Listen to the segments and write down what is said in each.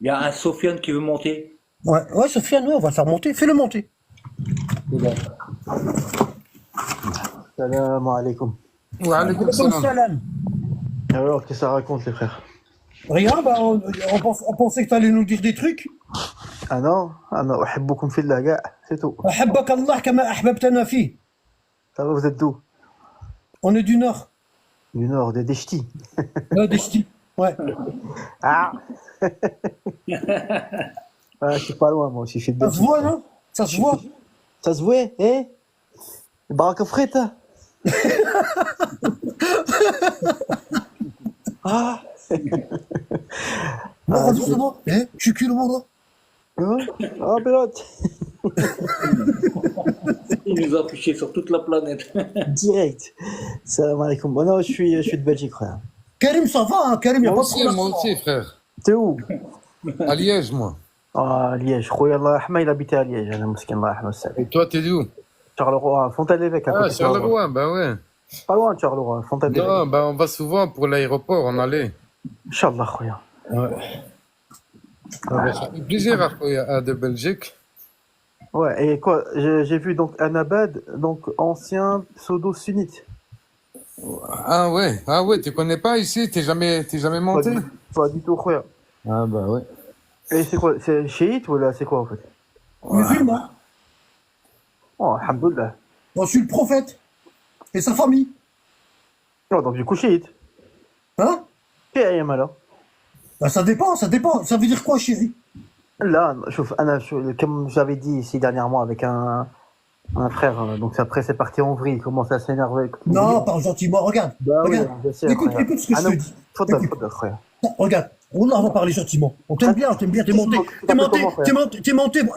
Il y a un Sofiane qui veut monter. Ouais, ouais, Sofiane, ouais, on va le faire monter. Fais-le monter. C'est bon. Salam alaikum. Wa alaykoum Comme salam. salam. Alors, qu'est-ce que ça raconte, les frères? Rien, bah, on pensait que tu allais nous dire des trucs. أنا أحبكم في الله كاع, c'est tout. أحبك الله كما أحببتنا فيه. Ça va, vous êtes d'où? On est du Nord. Du nord, des ch'tis. Ouais, des ch'tis. Ouais. Ah Ah, je suis pas loin, moi aussi, je suis de Ça se Belgique. voit, non? Ça se voit. Ça se voit, eh? Baraka frita. Ah Non, vas-y, c'est bon. Eh, je suis cul le monde. Hein? Ah, Belote. Il nous a affiché sur toute la planète. Direct. Salam alaikum. Bon, non, je suis de Belgique, frère. Karim, ça va, hein? Karim, y a pas de Moi problème. aussi, frère. T'es où? À Liège, moi. Ah, Liège. Khoya Allah Rahma, il habitait à Liège. أنا مسكين الله يرحمه السعيد. Et toi, t'es d'où? Charleroi, Fontaine-l'Évêque, à Ah, côté de Charleroi. Charleroi, bah ouais. Pas loin de Charleroi, Fontaine-l'Évêque. Non, bah on va souvent pour l'aéroport, on allait. Inch'Allah, khoya. Ça fait plaisir à de Belgique. Ouais, et quoi, j'ai vu donc Annabad, donc ancien pseudo-sunnite. Ah ouais, tu connais pas ici? T'es jamais Pas monté? pas du tout, khoya. Ah bah ouais. Et c'est quoi, c'est chiite ou là, c'est quoi en fait? Musulman. Oh, alhamdoulilah. Moi, je suis le prophète. Et sa famille. Oh, donc du coup, chiite. Hein? Qui est alors? Bah, ça dépend, ça dépend. Ça veut dire quoi, chérie? Là, comme j'avais dit ici dernièrement avec un frère, donc après c'est parti en vrille, il commence à s'énerver. Non, parle gentiment. Regarde. Bah oui, Regarde. bien sûr, Écoute, frère. écoute ce que je te dis. Faudra, Écoute. frère. Regarde. Wallah, on va parler gentiment. On t'aime bien, t'es monté.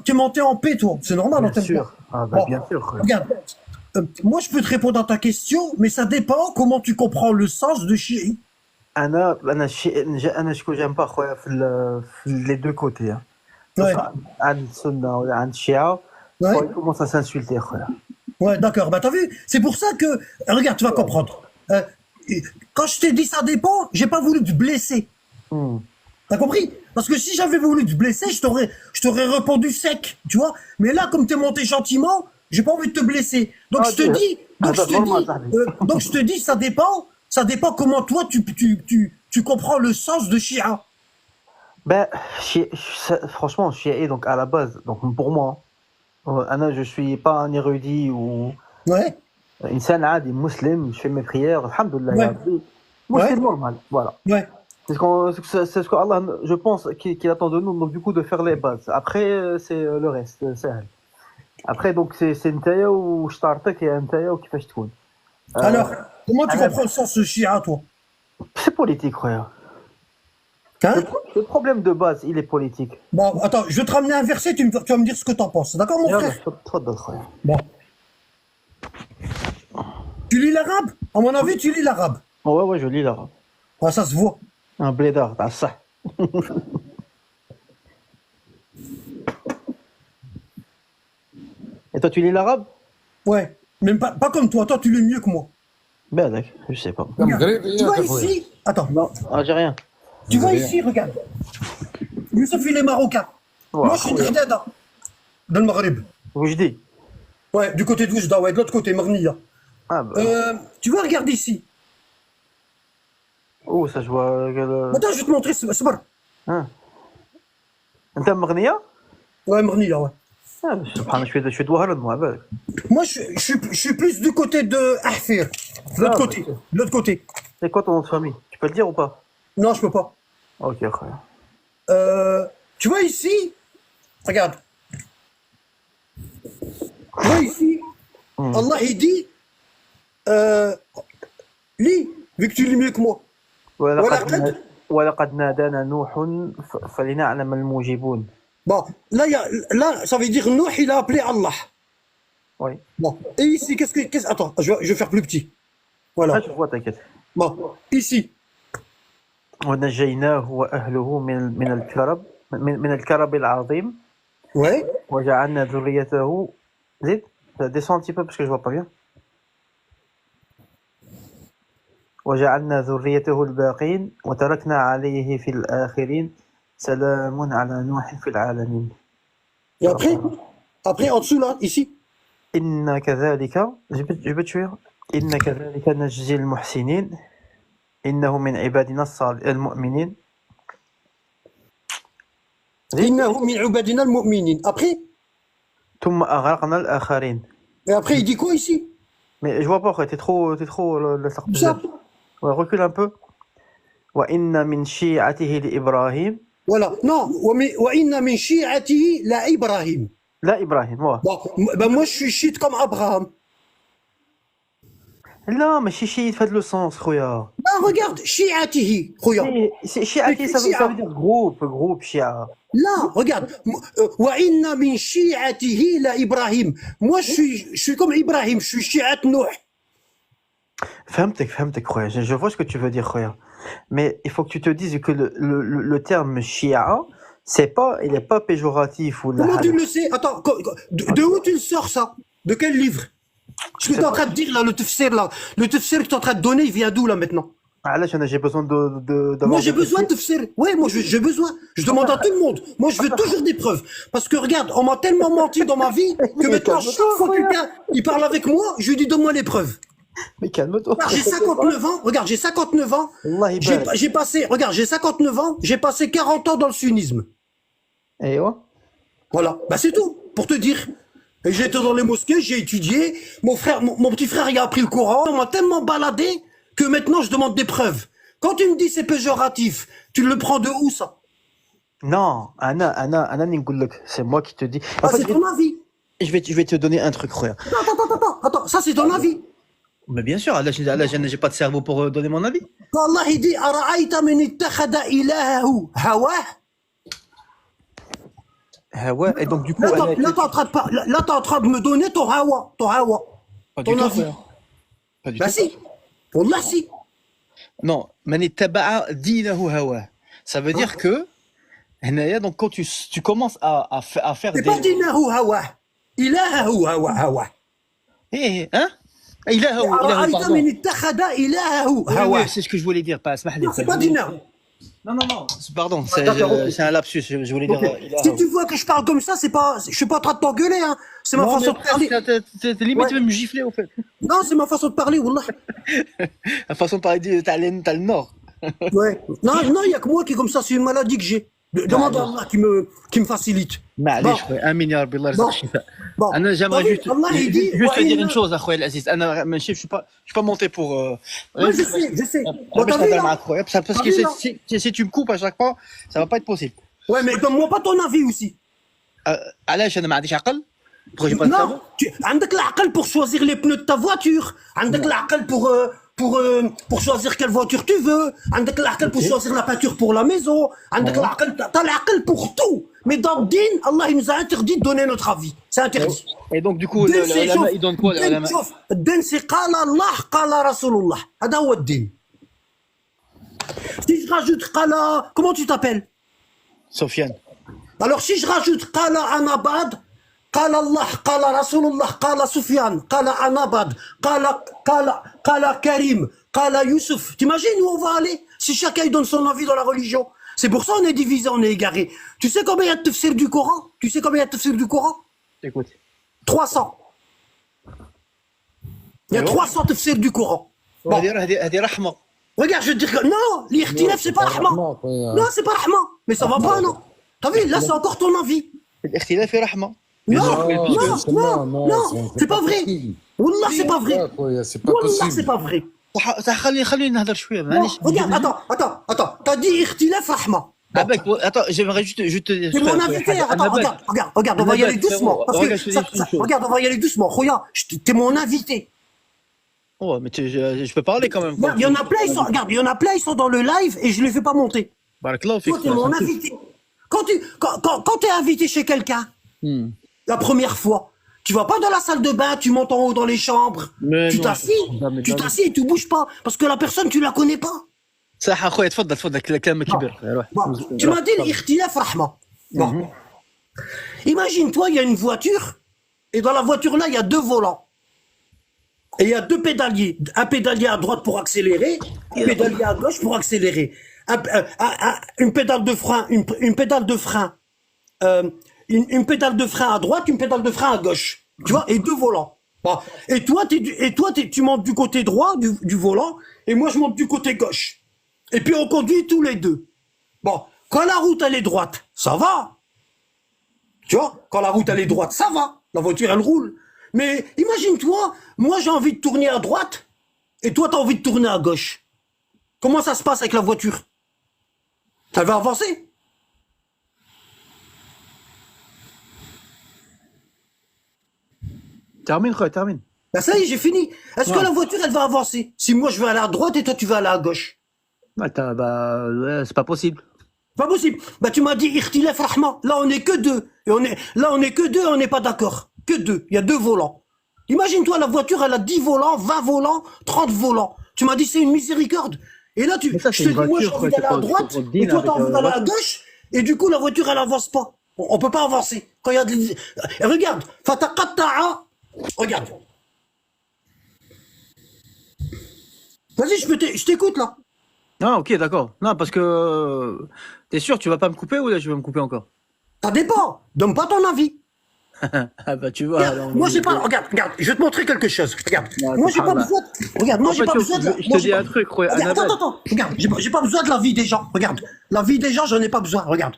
T'es monté en paix, toi. C'est normal, on Bien t'aime bien. sûr. Ah bah Bon, bien sûr, frère. regarde. Moi, je peux te répondre à ta question, mais ça dépend comment tu comprends le sens de chérie. انا شكون j'aime pas خويا في les deux côtés, hein. Ouais, عند السنة ولا عند الشيعة, ouais, il commence à s'insulter, خويا. ouais, d'accord. Bah, t'as vu? C'est pour ça que, regarde, tu vas comprendre. Quand je t'ai dit ça dépend, j'ai pas voulu te blesser. Hmm. T'as compris? Parce que si j'avais voulu te blesser, je t'aurais répondu sec, tu vois. Mais là, comme t'es monté gentiment, j'ai pas envie de te blesser. Donc Ah, je te dis, donc je te dis, ça dépend comment toi tu comprends le sens de Shia. Ben, franchement, chiite, donc à la base, donc pour moi, Anna, je suis pas un érudit ou Ouais, insan عادي, musulman, je fais mes prières, alhamdoulilah, Ouais. ya Rabbi. Musulman Ouais. normal, voilà. ouais. C'est ce que Allah, je pense, qu'il attend de nous, donc du coup, de faire les bases. Après, c'est le reste, c'est elle. Après, donc, c'est نتايا وشطارتك يا نتايا وكيفاش تكون. Alors, comment tu Alors- comprends le sens de Shia, toi? C'est politique, frère. Hein? Le problème de base, il est politique. Bon, attends, je vais te ramener un verset, tu vas me dire ce que t'en penses. D'accord, mon frère? تفضل خويا. Bon. Tu lis l'arabe? À mon avis, tu lis l'arabe. Ouais, je lis l'arabe. Ah, ça se voit. Un blédard, t'as ça. Et toi, tu lis l'arabe? Ouais. Même pas comme toi. Toi, tu lis mieux que moi. Ben, d'accord, je sais pas. Comme Regarde. Greg, Tu vois regarde, ici? Attends. Non, algérien. Tu vois Algérien. ici, regarde. Youssef, il est marocain. Moi, je suis d'Hdada. Dans le Maghreb. Où je dis? Ouais, du côté de Oujda, ouais, de l'autre côté, Marnia. Ah, bah. Tu vois, regarde ici. Oh, ça, je vois. Attends, je vais te montrer. C'est bon. Hein. انت مغنية؟ Ouais, Marnia, ouais. Ah, سبحان الله, je suis douarad, moi, بالك. Moi, je suis plus du côté de Ahfir. De l'autre Ah, côté. bah, De l'autre côté. C'est quoi ton nom de famille? Tu peux le dire ou pas? Non, je peux pas. Ok, frère. Tu vois ici? Regarde. Tu vois ici? Allah, il dit. Lis, vu que tu lis mieux que moi. ولقد ولقد نادانا نوح فلنعلم المجيبون. Bon, là, ça veut dire Nuh, il a appelé Allah. Oui. Bon, et ici, attends, je vais faire plus petit. Ah, Voilà. je vois, t'inquiète. Bon, ici. ونجيناه وأهله من الكرب من الكرب العظيم. Ouais. وجعلنا ذريته. زيد. Descends un petit peu parce que je vois pas bien. وجعلنا ذريته الباقين وتركنا عليه في الآخرين سلام على نوح في العالمين. Et après, en dessous, là, ici. إن كذلك جبت شوية. إن كذلك نجزي المحسنين إنه من عبادنا المؤمنين. إنه من عبادنا المؤمنين. Après, ثم أغرقنا الآخرين. et après, il dit quoi ici? Mais je vois pas, t'es trop Ça. Ouais, recule un peu. وإن من شيعته لإبراهيم. Voilà. Non. وإن من شيعته لإبراهيم. لا إبراهيم هو. Bon, moi, je suis chiite comme Abraham. لا ماشي شيعي في هذا لو سونس خويا. Ah, regarde, شيعته. Regarde. شيعتي ça veut dire groupe شيعة. Là, regarde. وإن من شيعته لإبراهيم. Moi, je suis comme Ibrahim. Je suis chiite Nuh. فهمتك خويا. Je vois ce que tu veux dire خويا. Mais il faut que tu te dises que le terme shia, il n'est pas péjoratif ou là. Comment tu le sais? Attends, de où tu le sors ça? De quel livre? Ce que tu es en train de dire là, le tafsir que tu es en train de donner, il vient d'où là maintenant? J'ai besoin de moi j'ai besoin de tafsir. Oui, moi j'ai besoin. Je demande à tout le monde. Moi je veux toujours des preuves. Parce que regarde, on m'a tellement menti dans ma vie que maintenant chaque fois que quelqu'un il parle avec moi, je lui dis donne-moi les preuves. Mais calme-toi. J'ai 59 ans, regarde, j'ai 59 ans. J'ai passé, regarde, j'ai 59 ans, j'ai passé 40 ans dans le sunnisme. Et ouais. Voilà, bah c'est tout, pour te dire. Et j'ai été dans les mosquées, j'ai étudié. Mon petit frère, il a appris le Coran. On m'a tellement baladé que maintenant je demande des preuves. Quand tu me dis c'est péjoratif, tu le prends de où ça? Non, Anna Ningoulek, c'est moi qui te dis. Ah, c'est ton avis. Je vais te donner un truc, frère. Attends, ça c'est ton avis. Mais bien sûr, là, j'ai pas de cerveau pour donner mon avis. Quand Allah il dit Ara'ayta man ittakhadha ilahahu hawah. Ouais, et donc du coup. Là, t'es en train de me donner ton hawa. Pas ton du tout, avis. frère. Pas du Bah tout. si. Wallah si. Non, man ittaba'a dinahu hawa. Ça veut dire que. Donc quand tu commences à faire C'est des. pas dinahu hawa. Ilahahu hawa. Eh, hein? Ilahu, Ara'ayta man ittakhadha ilahahu hawa. Oui, c'est ce que je voulais dire, pas Non, c'est pas dinahu. Non, pardon, c'est un lapsus, je voulais dire. Si tu vois que je parle comme ça, je suis pas en train de t'engueuler, hein. C'est ma façon de parler. T'es limite même giflé, au fait. Non, c'est ma façon de parler, wallah. La façon de parler, t'as le nord. Ouais. Non, il y a que moi qui est comme ça, c'est une maladie que j'ai. Demande à Allah qui me facilite. معليش خويا امين يا ربي الله يرزقك الشفاء. انا جامع juste te dire une chose اخويا العزيز انا ماشي je suis pas monté pour je sais. باش نهضر معاك خويا parce que si tu me coupes à chaque fois ça va pas être possible. Ouais, mais donne-moi pas ton avis aussi. علاش انا ما عنديش عقل؟ Non, عندك العقل pour choisir les pneus de ta voiture. عندك العقل pour choisir quelle voiture tu veux. عندك العقل pour choisir la peinture pour la maison. عندك العقل, t'as العقل pour tout. Mais dans le din, Allah il nous a interdit de donner notre avis. C'est interdit. Et donc du coup, il donne quoi? الدين c'est قال الله قال رسول الله. هذا هو الدين. Si je rajoute قال, comment tu t'appelles? Sofiane. Alors si je rajoute قال Anabad, قال الله قال رسول الله قال سفيان قال Anabad, قال Karim, قال Youssouf. T'imagines où on va aller si chacun il donne son avis dans la religion? C'est pour ça on est divisé, on est égaré. Tu sais combien il y a de tafsir du Coran? Tu sais combien il y a de tafsir du Coran? Écoute. 300. Il y a 300 tafsir du Coran. Bon. Regarde, je vais te dire que non, l'irtilaf c'est pas rahma. Non, c'est pas rahma. Mais ça va pas, non. T'as vu, là c'est encore ton avis. L'irtilaf est rahma. Non, c'est pas vrai. Wallah, c'est pas vrai. C'est pas possible. Wallah, c'est pas vrai. خليني نهضر شويه معليش. Regarde, attends. T'as dit irtilaf rahma. Attends, j'aimerais juste C'est mon invité. Attends, regarde, on va y aller doucement. Parce que regarde, on va y aller doucement. Regarde, t'es mon invité. Oh, mais je peux parler quand même. Il y en a plein, ils sont dans le live et je les fais pas monter. Toi, t'es mon invité. Quand t'es invité chez quelqu'un, la première fois, tu vas pas dans la salle de bain, tu montes en haut dans les chambres. Tu t'assis et tu bouges pas. Parce que la personne, tu la connais pas. صح اخويا تفضل كلامك كبير. Tu m'as dit l'ikhtilaf rahma. Bon. Imagine-toi, il y a une voiture et dans la voiture là, il y a deux volants. Et il y a deux pédaliers. Un pédalier à droite pour accélérer, un pédalier à gauche pour accélérer. une pédale de frein, une pédale de frein, une pédale de frein à droite, une pédale de frein à gauche. Tu vois, et deux volants. Bon. Et toi, tu montes du côté droit du volant, et moi je monte du côté gauche. Et puis on conduit tous les deux. Bon, quand la route elle est droite, ça va. Tu vois, quand la route elle est droite, ça va. La voiture elle roule. Mais imagine-toi, moi j'ai envie de tourner à droite, et toi t'as envie de tourner à gauche. Comment ça se passe avec la voiture? Elle va avancer? Termine, frère, termine. Ben ça y est, j'ai fini. Est-ce que Ouais. la voiture elle va avancer? Si moi je vais aller à droite et toi tu vas aller à gauche. Ouais, c'est pas possible. Pas possible. Bah tu m'as dit Ikhtilaf Rahma. Là on est que deux. Et on est que deux, on n'est pas d'accord. Que deux. Il y a deux volants. Imagine-toi, la voiture elle a 10 volants, 20 volants, 30 volants. Tu m'as dit c'est une miséricorde. Et là Mais ça, je c'est te une dis moi j'ai voiture, envie quoi, d'aller à c'est pas- droite c'est pas et digne toi t'as avec, envie d'aller à voiture. gauche. Et du coup la voiture elle avance pas. On peut pas avancer. Quand il y a et regarde. Fataqatta'a. Regarde. Vas-y, je t'écoute là. Ah, ok, d'accord. Non, parce que t'es sûr, tu vas pas me couper ou là je vais me couper encore? Ça dépend. Donne pas ton avis. Ah bah tu vois. Regarde, alors, moi j'ai pas. Regarde, je vais te montrer quelque chose. Regarde. Ouais, Moi j'ai pas subhanallah. besoin. Regarde, moi En j'ai fait, pas tu- besoin de. je moi, te j'ai dis pas- un truc, ouais, Regarde, Annabelle. attends. Regarde, j'ai pas besoin de la vie des gens. Regarde, la vie des gens, j'en ai pas besoin. Regarde.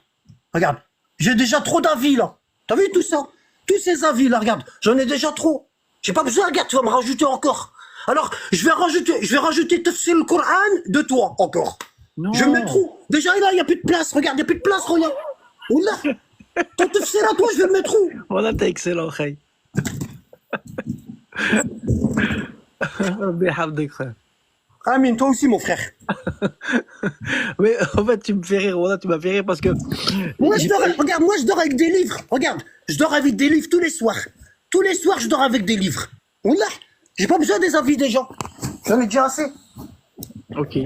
J'ai déjà trop d'avis là. T'as vu tout ça? Tous ces avis là, regarde. J'en ai déjà trop. J'ai pas besoin. Regarde, tu vas me rajouter encore. Alors, je vais rajouter Tafsir le Coran de toi encore. Non. Je vais mettre où? Déjà là, il y a plus de place. Regarde, il y a plus de place, regarde. Oula. Ton Tafsir à toi, je vais le mettre où? Voilà, t'es excellent, Khay. Rabbi yahfadek, frère. Amine, toi aussi, mon frère. Mais en fait, tu me fais rire, voilà, tu m'as fait rire parce que. Moi, je dors avec des livres. Regarde, je dors avec des livres tous les soirs. Tous les soirs, je dors avec des livres. Wallah, j'ai pas besoin des avis des gens. J'en ai déjà assez. Ok.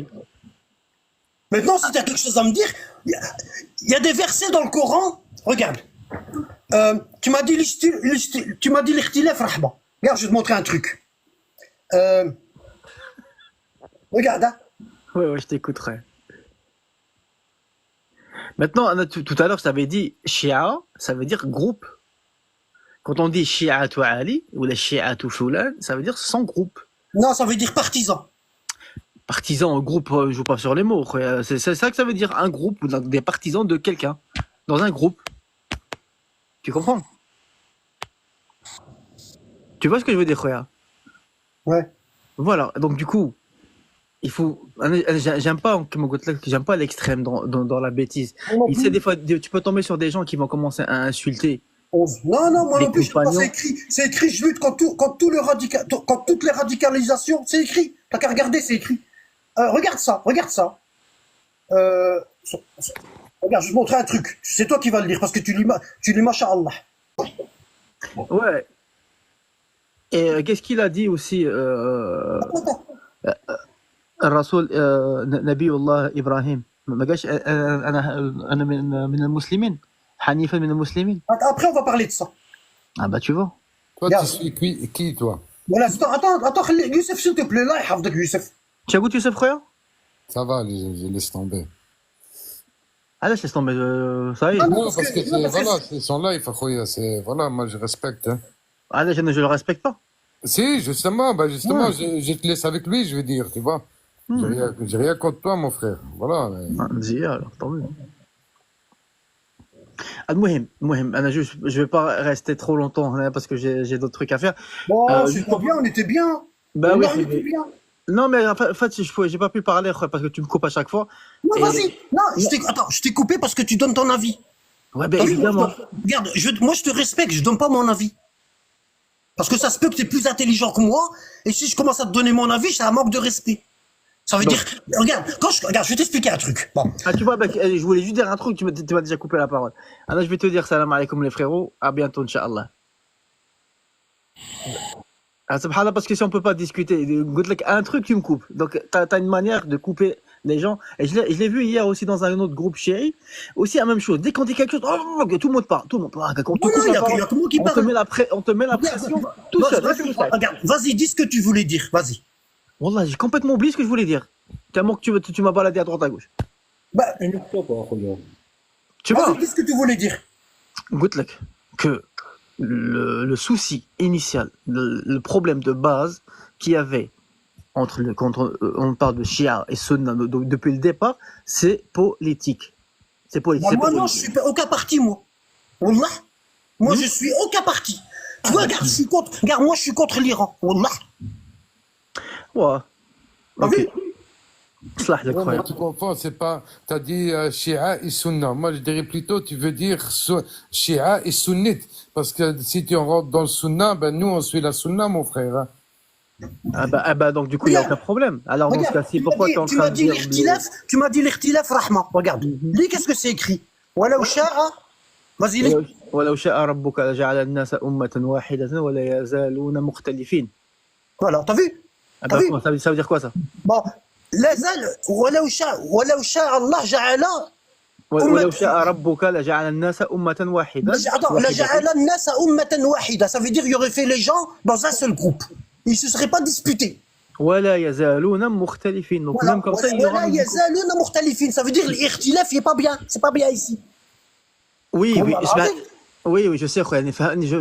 Maintenant, si tu as quelque chose à me dire, il y a des versets dans le Coran. Regarde. Tu m'as dit l'ikhtilaf rahma. Regarde, je vais te montrer un truc. Regarde, hein. Ouais, je t'écouterai. Maintenant, Anna, tout à l'heure, je t'avais dit Shia, ça veut dire groupe. Quand on dit Shi'atu Ali ou la Shi'atu Fulan, ça veut dire sans groupe. Non, ça veut dire partisan. Partisan, groupe, je joue pas sur les mots. Frère. C'est ça que ça veut dire, un groupe, ou des partisans de quelqu'un. Dans un groupe. Tu comprends? Tu vois ce que je veux dire, frère? Ouais. Voilà, donc du coup, il faut. J'aime pas l'extrême dans la bêtise. Il sait, des fois, tu peux tomber sur des gens qui vont commencer à insulter. Non, moi Les non plus, je sais pas, compagnons. c'est écrit, je lutte contre toutes les radicalisations, c'est écrit. T'as qu'à regarder, c'est écrit. Regarde ça. Regarde, je vais te montrer un truc. C'est toi qui vas le lire parce que tu lis Masha'Allah. Ouais. Et qu'est-ce qu'il a dit aussi الرسول نبي الله إبراهيم ما قالش أنا من المسلمين حنيفا من المسلمين. Après, on va parler de ça. Ah bah tu vois. Toi, Regarde. tu suis qui, toi? Voilà, attends, Youssef, s'il te plaît, là, يحفظك Youssef. Tu as goûté Youssef, frère? Ça va, je laisse tomber. Ah là, laisse tomber, ça y est. Ah, Non, parce parce que- que, non, parce que- voilà, ils sont live, Akhoya, voilà, moi, je respecte. Hein. Ah là, je ne le respecte pas. Si, justement, je te laisse avec lui, je veux dire, tu vois. J'ai rien contre toi, mon frère. Voilà. Ah, dis, alors, tant mieux. المهم أنا je vais pas rester trop longtemps hein, parce que j'ai d'autres trucs à faire. Bon, juste c'était pour- bien, on était bien. Bah On oui, était bien. non mais en fait j'ai pas pu parler frère, parce que tu me coupes à chaque fois. Non, Et- vas-y. Non, je t'ai coupé parce que tu donnes ton avis. Ouais, ben T'as vu, évidemment. Regarde, moi je te respecte, je donne pas mon avis. Parce que ça se peut que tu es plus intelligent que moi, et si je commence à te donner mon avis, c'est un manque de respect. Ça veut dire, regarde, regarde, je vais t'expliquer un truc. Bon. Ah, tu vois, bah, je voulais juste dire un truc, tu m'as déjà coupé la parole. Alors, je vais te dire salam alaikum les frérots, à bientôt, Inch'Allah. Ah, subhanallah, parce que si on peut pas discuter, un truc, tu me coupes. Donc, t'as une manière de couper les gens. Et je l'ai vu hier aussi dans un autre groupe chéri. Aussi la même chose. Dès qu'on dit quelque chose, oh, tout le monde parle. Tout le monde parle. Quand on te Non, coupe il y la a parole, que moi qui on te parle. met la pression tout seul. Regarde, vas-y, dis ce que tu voulais dire, vas-y. Wallah, j'ai complètement oublié ce que je voulais dire. Tellement que tu m'as baladé à droite à gauche. Bah, Je ne crois pas, regarde. Tu vois, vas-y, qu'est-ce que tu voulais dire? good luck, que le souci initial, le problème de base qu'il y avait quand on parle de Shia et Sunna depuis le départ, c'est politique. C'est politique. Bah, c'est moi, pas non, je religieux. suis pas aucun parti, moi. Wallah. Moi, je suis aucun parti. Tu vois, regarde, regarde, moi, je suis contre l'Iran. Wallah. Ouais. T'as Ok. vu? Slah lak, Ouais, mais khoya. tu comprends, c'est pas. Tu as dit Shia et Sunna. Moi, je dirais plutôt, tu veux dire Shia et Sunnite. Parce que si tu rentres dans le Sunna, ben nous, on suit la Sunna, mon frère. Hein. Ah bah, donc du coup, il n'y a Regarde. aucun problème. Alors, dans ce Regarde, cas-ci, pourquoi tu es en tu train m'as de dit dire... l'irtilaf, tu m'as dit l'irtilaf rahma. Regarde. Lis, qu'est-ce que c'est écrit? Wala sha'a. Vas-y, lis. ولو شاء ربك لجعل الناس أمة واحدة ولا يزالون مختلفين. Voilà, t'as vu? Ah T'as bah, vu? ça veut dire quoi ça? Bon. لا زال ولو شاء الله جعل ولو شاء ربك لجعل الناس أمة واحدة. Attends, لجعل الناس أمة واحدة. Ça veut dire qu'il aurait fait les gens dans un seul groupe. Ils ne se seraient pas disputés. ولا يزالون مختلفين. Donc Voilà. même comme ça, il y aura... ولا يزالون مختلفين. Ça veut dire l'irtilaf, il n'est pas bien. C'est pas bien ici. Oui, oui, Voilà. oui, je sais, khoya,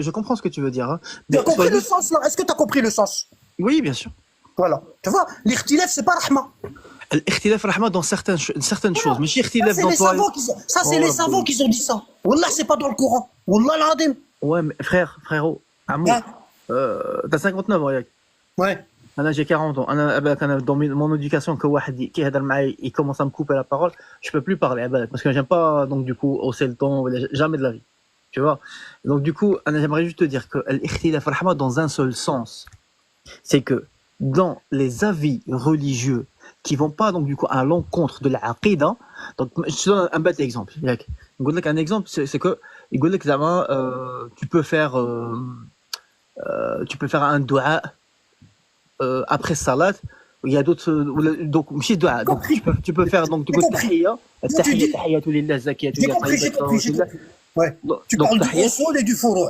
je comprends ce que tu veux dire. Hein. Tu as Mais compris sois le juste- sens là? Est-ce que tu as compris le sens? Oui, bien sûr. Voilà. Tu vois, l'irtilaf, c'est pas rahma. الاختلاف رحمة dans certaines choses. Mais si Ça, اختلاف c'est dans les toi... savants qui ça, c'est Oh, les savants qui ont dit ça. Wallah, c'est pas dans le Coran. Wallah l'adim. Ouais, mais frérot, amour, Hein? t'as 59 ans, Yak. Ouais. J'ai 40 ans. Dans mon éducation, quand qui il commence à me couper la parole, je peux plus parler, parce que j'aime pas, donc du coup, hausser le ton, jamais de la vie. Tu vois? Donc du coup, j'aimerais juste te dire que l'ikhtilaf rahma dans un seul sens, c'est que dans les avis religieux qui vont pas donc du coup à l'encontre de la aqida, donc je te donne un bête exemple. Yak. Un exemple, c'est que tu peux faire un dua après salat. Il y a d'autres donc tu peux faire donc du coup tahiyya tahiyatu lillah zakiyatu J'ai compris, j'ai compris, j'ai compris. Ouais. Tu parles du usul et du furu'.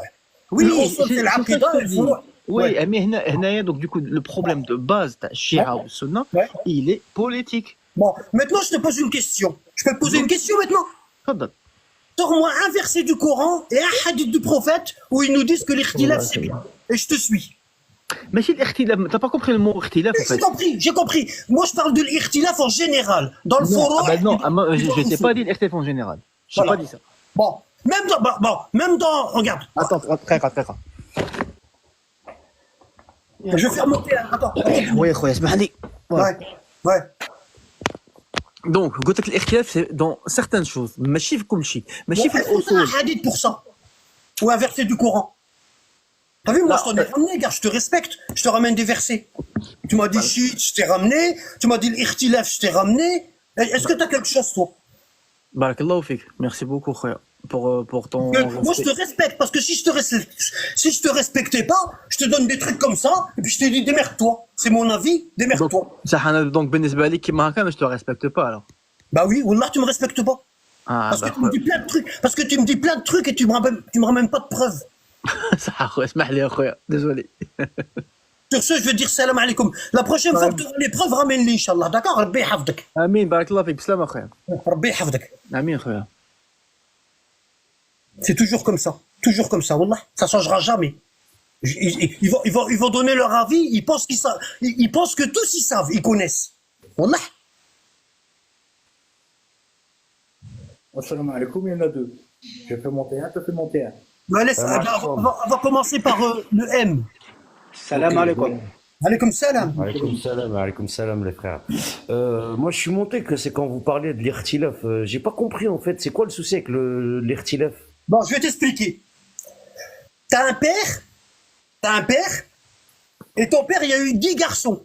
Oui, le usul, c'est l'aqida et le furu'. Oui, mais donc du coup le problème de base de Shia ou Sunna, Ouais. il est politique. Bon, maintenant, je te pose une question. Je peux te poser une question maintenant? تفضل. Sors-moi un verset du Coran et un hadith du prophète où ils nous disent que l'irtilaf, c'est bien. Et je te suis. ماشي الاختلاف, t'as pas compris le mot اختلاف en fait. J'ai compris. Moi, je parle de l'irtilaf en général. Dans le Non, furu'. moi, je t'ai pas dit l'ikhtilaf en général. J'ai Voilà. pas dit ça. Bon, même dans, regarde. Attends, très grave. Je vais faire monter. Attends. Oui, خويا اسمح لي. Ouais, ouais. Donc, قلت لك الاختلاف c'est dans certaines choses, ماشي في كل شيء, ماشي في Est-ce que t'as الأصول. un hadith pour ça? Ou un verset du Coran? T'as vu, moi, Non, je t'en ai ramené, gars, je te respecte. Je te ramène des versets. Tu m'as dit shit, je t'ai ramené. Tu m'as dit l'irtilaf, je t'ai ramené. Est-ce que t'as quelque chose, toi? بارك الله فيك. Merci beaucoup خويا pour ton Moi, je te respecte, parce que si je te respectais pas, je te donne des trucs comme ça, et puis je te dis démerde-toi. C'est mon avis, démerde-toi. donc بالنسبة لي كيما هكا je te respecte pas alors. Bah oui, Wallah, tu me respectes pas. Ah, Parce que tu me dis plein de trucs. Parce que tu me dis plein de trucs et tu me ramènes pas de preuves. صح خويا اسمح لي خويا, désolé. Sur ce, je veux dire salam alaikum. La prochaine fois que tu auras les preuves, ramène-les, Inch'Allah. D'accord? Rabbi hafdak. امين بارك الله فيك, بسلامة خويا. Rabbi hafdak. امين خويا. C'est toujours comme ça. Toujours comme ça, Wallah. Ça changera jamais. Ils vont donner leur avis. Ils pensent qu'ils savent. Ils pensent que tous ils savent. Ils connaissent. Wallah. Assalamu alaikum, il y en a deux. Je fais monter un, tu fais monter un. Mais allez, on va commencer par le M. Salam alaikum. Alaikum salam. Alaikum salam les frères. Moi je suis monté que c'est quand vous parlez de l'irtilaf. J'ai pas compris en fait, c'est quoi le souci avec l'irtilaf? Bon, je vais t'expliquer. T'as un père, et ton père, il y a eu 10 garçons.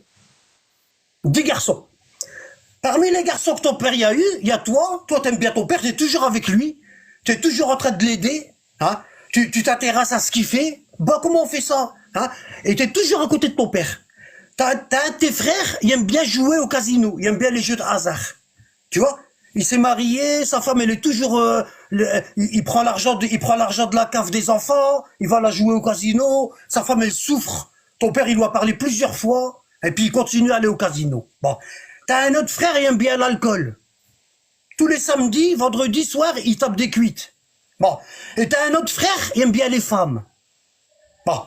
10 garçons. Parmi les garçons que ton père y a eu, il y a toi t'aimes bien ton père, t'es toujours avec lui, t'es toujours en train de l'aider, hein, tu t'intéresses à ce qu'il fait, bah comment on fait ça, hein, et t'es toujours à côté de ton père. T'as un de tes frères, il aime bien jouer au casino, il aime bien les jeux de hasard, tu vois. Il s'est marié, sa femme elle est toujours, il prend l'argent de la cave des enfants, il va la jouer au casino, sa femme elle souffre, ton père il lui a parlé plusieurs fois, et puis il continue à aller au casino. Bon, t'as un autre frère, il aime bien l'alcool, tous les samedis, vendredi soir, il tape des cuites. Bon. Et t'as un autre frère, il aime bien les femmes. Bon.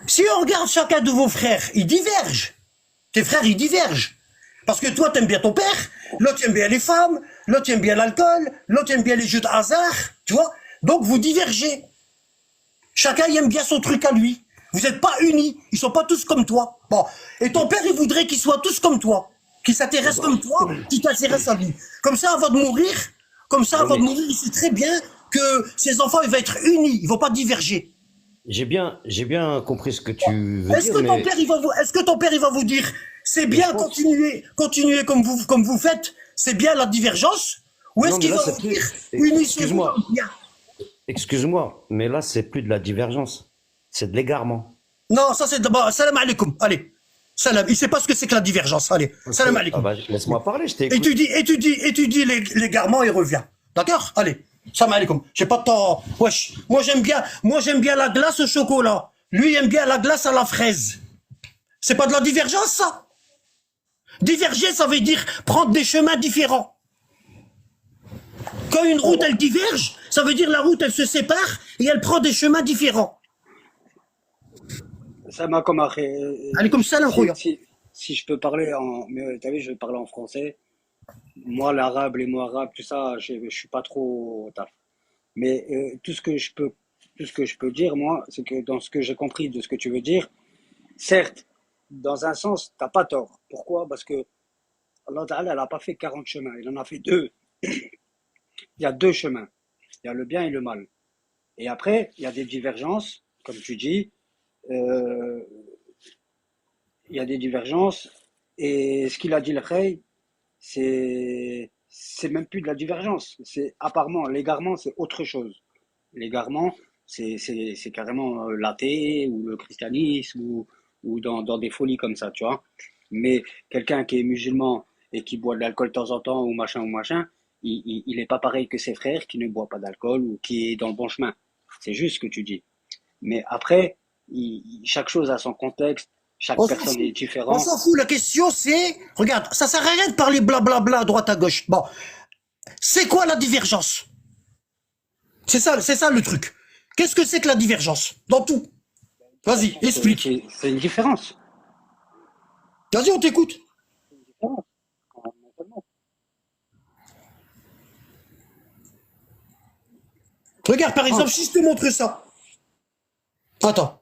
Si on regarde chacun de vos frères, ils divergent. Tes frères, ils divergent. Parce que toi, t'aimes bien ton père, l'autre aime bien les femmes, l'autre aime bien l'alcool, l'autre aime bien les jeux de hasard, tu vois. Donc, vous divergez. Chacun il aime bien son truc à lui. Vous n'êtes pas unis. Ils sont pas tous comme toi. Bon. Et ton père, il voudrait qu'ils soient tous comme toi. Qu'ils s'intéressent comme toi, qu'ils t'intéressent à lui. Comme ça, avant de mourir, il sait très bien que ses enfants, ils vont être unis. Ils vont pas diverger. J'ai bien compris ce que tu veux Est-ce dire, que ton mais père, il va vous dire, c'est bien, continuez comme vous faites, c'est bien la divergence? Ou est-ce non, mais qu'il là, va c'est vous plus. dire, unissez-vous Excuse-moi, bien? excuse-moi, mais là, c'est plus de la divergence. C'est de l'égarement. Non, ça c'est d'abord, salam alaikum, allez. Salam, il sait pas ce que c'est que la divergence, allez. Salam Ah alaikum. bah, laisse-moi parler, je t'écoute. Étudie l'égarement et reviens. D'accord? Allez. Salam alaikum. J'ai pas de temps. Wesh. Moi j'aime bien la glace au chocolat. Lui il aime bien la glace à la fraise. C'est pas de la divergence, ça? Diverger, ça veut dire prendre des chemins différents. Quand une route elle diverge, ça veut dire la route elle se sépare et elle prend des chemins différents. Ça m'a comme Alaikum salam, khoya. si je peux parler en, mais t'as vu, je vais parler en français. Moi, l'arabe, les mots arabes, tout ça, je suis pas trop au taf. Mais tout ce que je peux dire, moi, c'est que dans ce que j'ai compris de ce que tu veux dire, certes, dans un sens, t'as pas tort. Pourquoi? Parce que Allah Ta'ala, elle a pas fait 40 chemins, il en a fait deux. Il y a deux chemins. Il y a le bien et le mal. Et après, il y a des divergences, comme tu dis. Euh, il y a des divergences. Et ce qu'il a dit le Khay, c'est même plus de la divergence. C'est apparemment, l'égarement, c'est autre chose. L'égarement, c'est carrément l'athée ou le christianisme ou dans des folies comme ça, tu vois. Mais quelqu'un qui est musulman et qui boit de l'alcool de temps en temps ou machin, il est pas pareil que ses frères qui ne boivent pas d'alcool ou qui est dans le bon chemin. C'est juste ce que tu dis. Mais après, chaque chose a son contexte, chaque On s'en personne fout. est On différente. s'en fout. La question c'est, regarde, ça sert à rien de parler blablabla à droite à gauche. Bon, c'est quoi la divergence? C'est ça le truc. Qu'est-ce que c'est que la divergence? Dans tout. Vas-y, explique. C'est une différence. Vas-y, on t'écoute. Regarde, par exemple, si je te montre ça. Attends.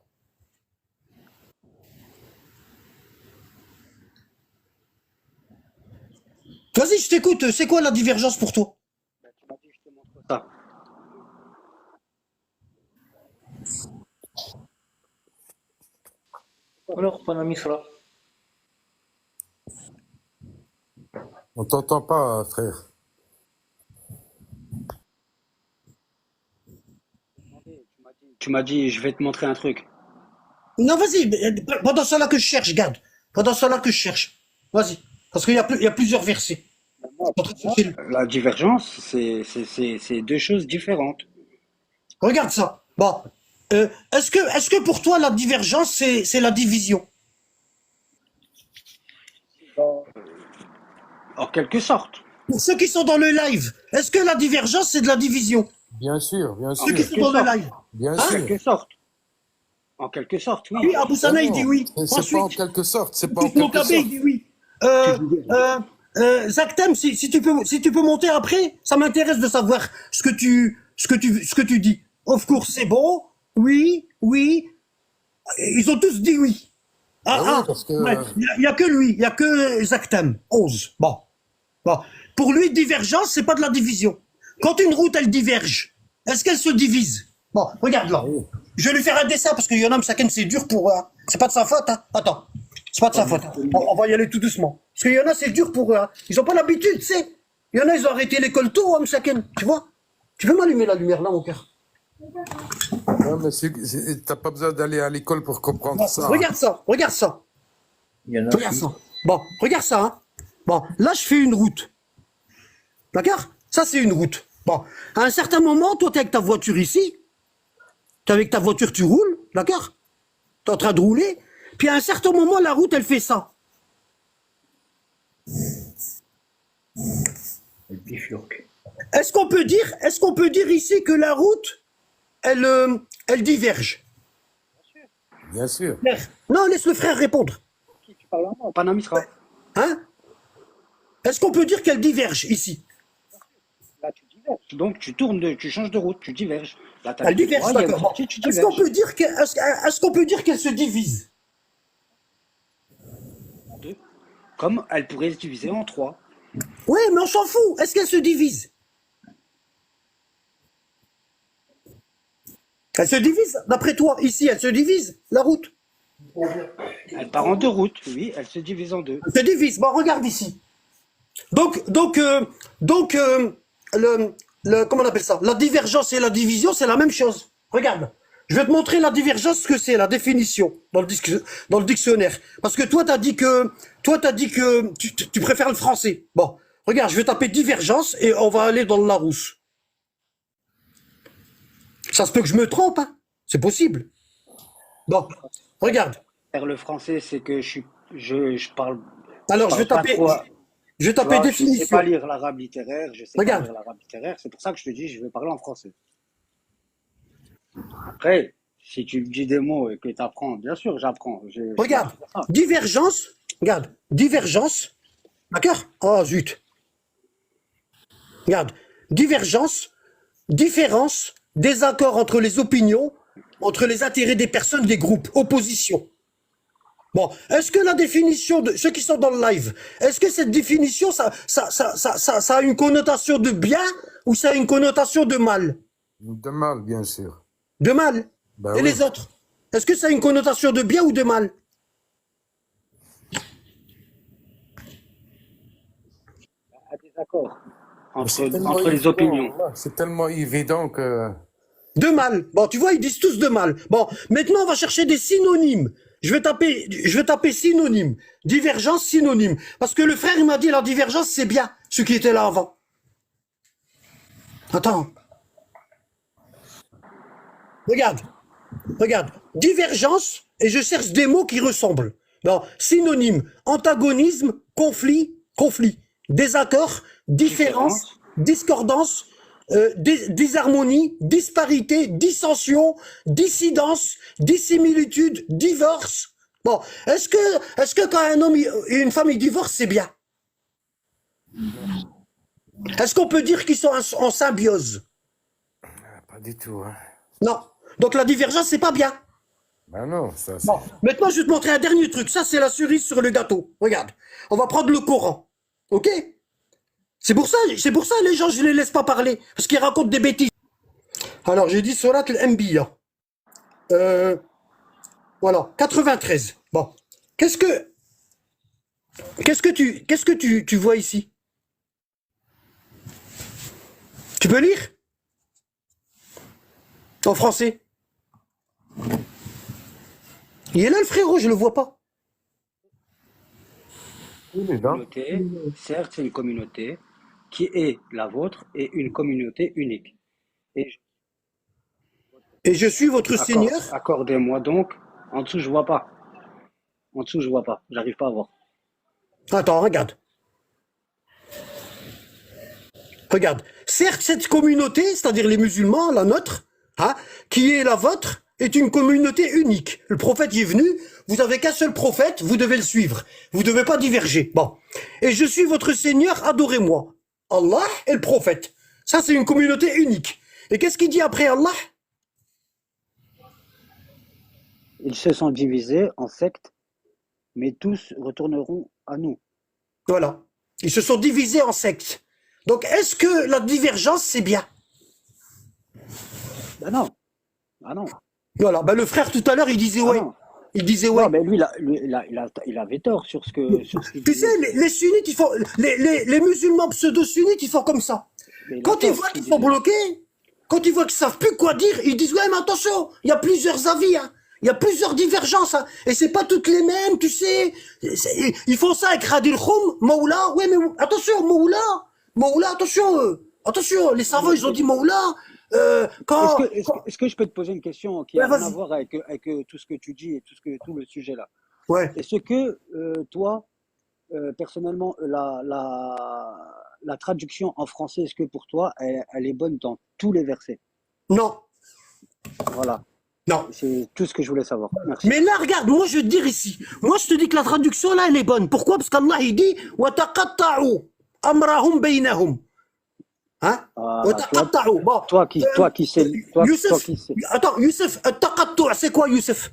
Vas-y, je t'écoute. C'est quoi la divergence pour toi? Ça. Alors, Pana Misra. On t'entend pas, frère. Tu m'as dit, je vais te montrer un truc. Non, vas-y. Pendant cela que je cherche, garde. Pendant cela que je cherche. Vas-y. Parce qu'il y a plusieurs versets. La divergence, c'est deux choses différentes. Regarde ça. Bon. Est-ce que pour toi, la divergence, c'est la division? En quelque sorte. Pour ceux qui sont dans le live, est-ce que la divergence, c'est de la division? Bien sûr, bien Ceux qui sûr. sont dans le live. Bien En sûr. quelque sorte. En quelque sorte, oui. Oui, Abou Sana, il dit oui. C'est pas en quelque sorte. C'est pas en Ensuite, quelque Moukabé, sorte. il dit oui. Zaktem, si tu peux monter après, ça m'intéresse de savoir ce que tu dis. Of course, c'est bon. Oui. Ils ont tous dit oui. Ah oui, parce que- ouais. Il y a que lui, il y a que Zaktem. 11. Bon. Pour lui, divergence, c'est pas de la division. Quand une route, elle diverge, est-ce qu'elle se divise? Bon, regarde là. Je vais lui faire un dessin parce qu'il y en a, Msaken, c'est dur pour eux. Hein. C'est pas de sa faute, hein. Attends. C'est pas de sa faute. Hein. On va y aller tout doucement. Parce qu'il y en a, c'est dur pour eux. Hein. Ils ont pas l'habitude, tu sais. Il y en a, ils ont arrêté l'école tôt, hein, Msaken. Tu vois? Tu peux m'allumer la lumière là, mon cœur? Ouais, mais t'as pas besoin d'aller à l'école pour comprendre ça. Regarde ça. Il y en a Regarde ça. Bon, regarde ça. Hein. Bon, là, je fais une route. D'accord? Ça, c'est une route. Bon, à un certain moment, toi, t'es avec ta voiture ici. T'es avec ta voiture, tu roules. D'accord? T'es en train de rouler. Puis à un certain moment, la route, elle fait ça. Elle bifurque. Est-ce qu'on peut dire ici que la route, elle diverge? Bien sûr. Frère. Non, laisse le frère répondre. Qui tu parles en Panamisra. Hein? Est-ce qu'on peut dire qu'elle diverge ici? Là, tu diverges. Donc, tu changes de route, tu diverges. Là, t'as Elle le diverge, droit, il y a une d'accord. sortie, tu Est-ce qu'on diverges. peut dire est-ce qu'on peut dire qu'elle se divise? En deux. Comme elle pourrait se diviser en trois. Oui, mais on s'en fout. Est-ce qu'elle se divise? Elle se divise, d'après toi, ici, elle se divise, la route. Elle part en deux routes, oui, elle se divise en deux. Elle se divise. Bon, regarde ici. Donc, comment on appelle ça? La divergence et la division, c'est la même chose. Regarde. Je vais te montrer la divergence, ce que c'est, la définition, dans le dictionnaire. Parce que toi, t'as dit que tu préfères le français. Bon. Regarde, je vais taper divergence et on va aller dans le Larousse. Ça se peut que je me trompe, hein. C'est possible. Bon. Regarde. Faire le français, c'est que je parle. Alors, je vais pas taper, trop, je vais tu taper vois, je sais définition. pas lire l'arabe littéraire, je sais pas Regarde. lire l'arabe littéraire, c'est pour ça que je te dis, je vais parler en français. Après, si tu me dis des mots et que tu apprends, bien sûr, j'apprends. Regarde. Divergence. Regarde. Divergence. D'accord? Oh, zut. Regarde. Divergence. Différence. Désaccord entre les opinions, entre les intérêts des personnes, des groupes. Opposition. Bon, est-ce que la définition de ceux qui sont dans le live, est-ce que cette définition, ça a une connotation de bien ou ça a une connotation de mal? De mal, bien sûr. De mal. Bah Et oui. les autres? Est-ce que ça a une connotation de bien ou de mal? Un désaccord C'est tellement entre les évident, opinions. là. C'est tellement évident que. De mal. Bon, tu vois, ils disent tous de mal. Bon, maintenant, on va chercher des synonymes. Je vais taper synonyme. Divergence, synonyme. Parce que le frère, il m'a dit la divergence, c'est bien. Ceux qui étaient là avant. Attends. Regarde. Regarde. Divergence, et je cherche des mots qui ressemblent. Non, synonyme. Antagonisme, conflit. Désaccord, différence, discordance, disharmonie, disparité, dissension, dissidence, dissimilitude, divorce. Bon, est-ce que quand un homme et une femme ils divorcent, c'est bien? Est-ce qu'on peut dire qu'ils sont en symbiose? Pas du tout, hein. Non. Donc la divergence, c'est pas bien. Ben non, ça c'est. Bon, maintenant je vais te montrer un dernier truc. Ça, c'est la cerise sur le gâteau. Regarde, on va prendre le Coran. Ok? C'est pour ça, les gens, je les laisse pas parler. Parce qu'ils racontent des bêtises. Alors, j'ai dit Surat al-Anbiya. Voilà, 93. Bon. Qu'est-ce que tu vois ici? Tu peux lire? En français? Il est là, le frérot, je le vois pas. Il est là. Communauté, certes, c'est une communauté qui est la vôtre et une communauté unique. Et Et je suis votre Seigneur. accordez-moi donc. En dessous, je vois pas. En dessous, je vois pas. J'arrive pas à voir. Attends, regarde. Regarde. Certes, cette communauté, c'est-à-dire les musulmans, la nôtre, hein, qui est la vôtre, est une communauté unique. Le prophète y est venu, vous avez qu'un seul prophète, vous devez le suivre. Vous devez pas diverger. Bon. Et je suis votre Seigneur, adorez-moi. Allah et le prophète. Ça, c'est une communauté unique. Et qu'est-ce qu'il dit après Allah? Ils se sont divisés en sectes, mais tous retourneront à nous. Voilà. Ils se sont divisés en sectes. Donc, est-ce que la divergence, c'est bien? Ben non. Ah non. Voilà. Ben, le frère, tout à l'heure, il disait ouais. non. Il disait ouais. Non, mais lui, il avait tort sur ce qu'il Tu disait. sais, les sunnites, ils font, les musulmans pseudo-sunnites, ils font comme ça. Mais il a Quand ils tort, voient ce qu'ils qu'il sont disait. bloqués, quand ils voient qu'ils savent plus quoi dire, ils disent, ouais, mais attention, il y a plusieurs avis, hein. Il y a plusieurs divergences, hein. Et c'est pas toutes les mêmes, tu sais. Ils font ça avec Radil Khoum, Maoula. Ouais, mais attention, Maoula, attention, les savants, ils ont dit Maoula. Est-ce que je peux te poser une question qui Ouais, a rien à vas-y. voir avec tout ce que tu dis et tout le sujet là? Ouais. Est-ce que toi, personnellement, la traduction en français, est-ce que pour toi, elle est bonne dans tous les versets? Non, Voilà. non. C'est tout ce que je voulais savoir. Merci. Mais là, regarde, moi, je vais te dire ici. Moi, je te dis que la traduction, là, elle est bonne. Pourquoi? Parce qu'Allah, il dit « وَتَقَطَّعُوا أَمْرَهُمْ بَيْنَهُمْ » Hein? Voilà, tu vois, وَتَقَطَّعُوا. Bon. toi qui sais, toi Youssef, qui sais. attends, Youssef, التقطع, c'est quoi, Youssef?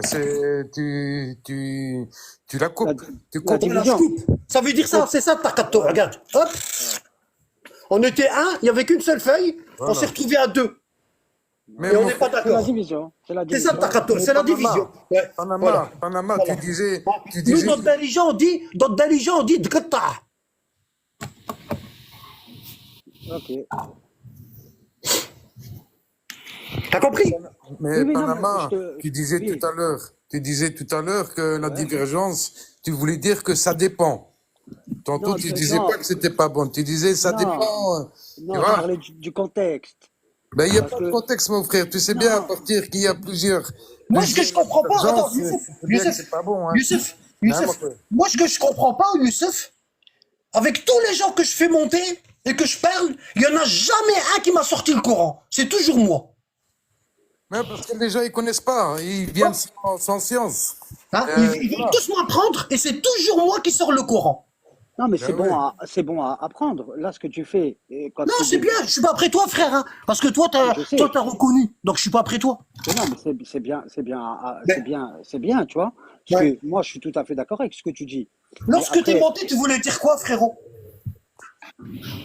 C'est, tu la La, coupes, tu la coupes. Voilà, je division. coupe. Ça veut dire ça, c'est ça, taqattu. Regarde, hop. On était un, il n'y avait qu'une seule feuille, on Voilà. s'est retrouvé à deux. Mais Et on mon n'est pas C'est la d'accord. division. C'est la C'est ça, division. taqattu, mais c'est la division. Ouais. Voilà. Panama, Voilà. tu disais, Nous, dans le religion, on dit dqatta. Ok. T'as compris? mais Oui, oui, non, mais Panama, je te. tu disais Oui. tout à l'heure que la Ouais. divergence, tu voulais dire que ça dépend. Tantôt, Non, tu disais non, pas que c'était pas bon. Tu disais ça non, dépend. Tu non, je vois? parlais du contexte. Ben, il n'y a Parce pas de que, contexte, mon frère. Tu sais bien à non, partir qu'il y a plusieurs Moi, ce que je comprends pas, attends, divergences, Youssef, c'est bien que Youssef, c'est pas bon, hein. Youssef, Hein, mon Youssef, frère? moi, ce que je comprends pas, Youssef, avec tous les gens que je fais monter et que je parle, il y en a jamais un qui m'a sorti le Coran. C'est toujours moi. Mais parce que les gens, ils connaissent pas. Ils viennent sans science. Hein, ils veulent Voilà. tous m'apprendre et c'est toujours moi qui sors le Coran. non, mais Ben oui. c'est bon à apprendre. Là, ce que tu fais, et quand Non, c'est c'est des, bien, je suis pas après toi, frère, hein, parce que toi, je sais. t'as reconnu, donc je suis pas après toi. Mais non, mais c'est bien, Mais, c'est bien, tu vois. Parce ouais. que moi, je suis tout à fait d'accord avec ce que tu dis. Mais Lorsque t'es après, monté, tu voulais dire quoi, frérot?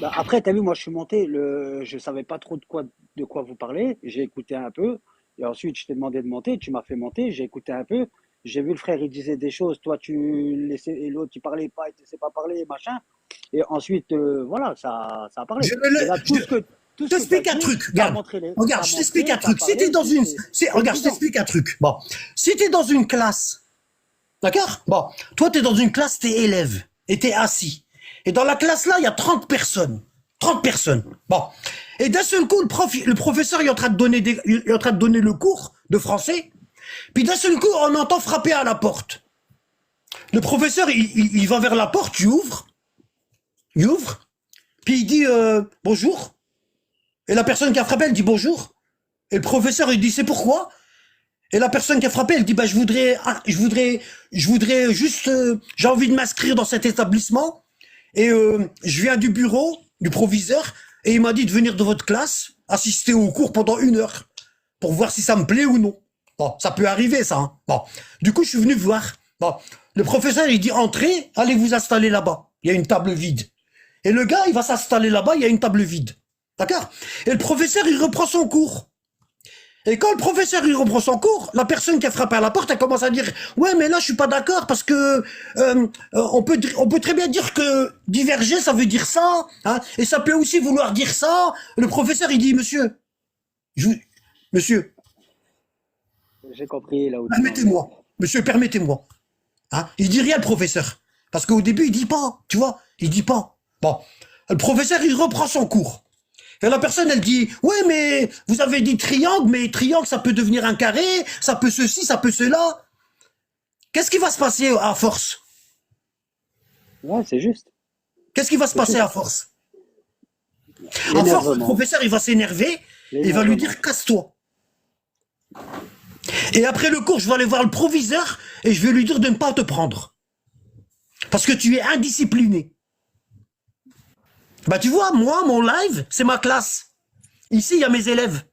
bah, après, t'as vu, moi, je suis monté, je savais pas trop de quoi vous parlez. J'ai écouté un peu. Et ensuite, je t'ai demandé de monter. Tu m'as fait monter. J'ai écouté un peu. J'ai vu le frère, il disait des choses. Toi, tu laissais, et l'autre, il parlait pas, il te laissait pas parler, machin. Et ensuite, voilà, ça a parlé. Je, Et là, je, tout ce que tu as t'explique un dit, truc, t'as regarde. montré Regarde, t'as je t'explique montré, un t'as truc. Si t'es parlé, dans une, c'est regarde, je évident. t'explique un truc. Bon. Si t'es dans une classe, d'accord? Bon. Toi, t'es dans une classe, t'es élève. Et t'es assis. Et dans la classe là, il y a 30 personnes. 30 personnes. Bon. Et d'un seul coup, le professeur, il est en train de donner il est en train de donner le cours de français. Puis d'un seul coup, on entend frapper à la porte. Le professeur, il va vers la porte, il ouvre, puis il dit bonjour. Et la personne qui a frappé, elle dit bonjour. Et le professeur, il dit c'est pourquoi? Et la personne qui a frappé, elle dit bah je voudrais juste, j'ai envie de m'inscrire dans cet établissement et je viens du bureau du proviseur et il m'a dit de venir de votre classe assister au cours pendant 1 heure pour voir si ça me plaît ou non. Bon, ça peut arriver ça. Hein. Bon, du coup je suis venu voir. Bon, le professeur il dit entrez, allez vous installer là-bas. Il y a une table vide. Et le gars il va s'installer là-bas, il y a une table vide. D'accord? Et le professeur il reprend son cours. Et quand le professeur il reprend son cours, la personne qui a frappé à la porte, elle commence à dire ouais mais là je suis pas d'accord parce que on peut très bien dire que diverger ça veut dire ça, hein, et ça peut aussi vouloir dire ça. Le professeur il dit monsieur, monsieur, J'ai compris là où tu en es. permettez-moi, monsieur permettez-moi, hein. Il dit rien le professeur parce qu'au début il dit pas, tu vois, il dit pas. Bon, le professeur il reprend son cours. Et la personne, elle dit, ouais, mais vous avez dit triangle, mais triangle, ça peut devenir un carré, ça peut ceci, ça peut cela. Qu'est-ce qui va se passer à force? Ouais, c'est juste. Qu'est-ce qui va se C'est passer juste. à force? À force, le L'énervement. professeur, il va s'énerver, et il va lui dire, casse-toi. Et après le cours, je vais aller voir le proviseur, et je vais lui dire de ne pas te prendre. Parce que tu es indiscipliné. Bah tu vois, moi, mon live, c'est ma classe. Ici, il y a mes élèves.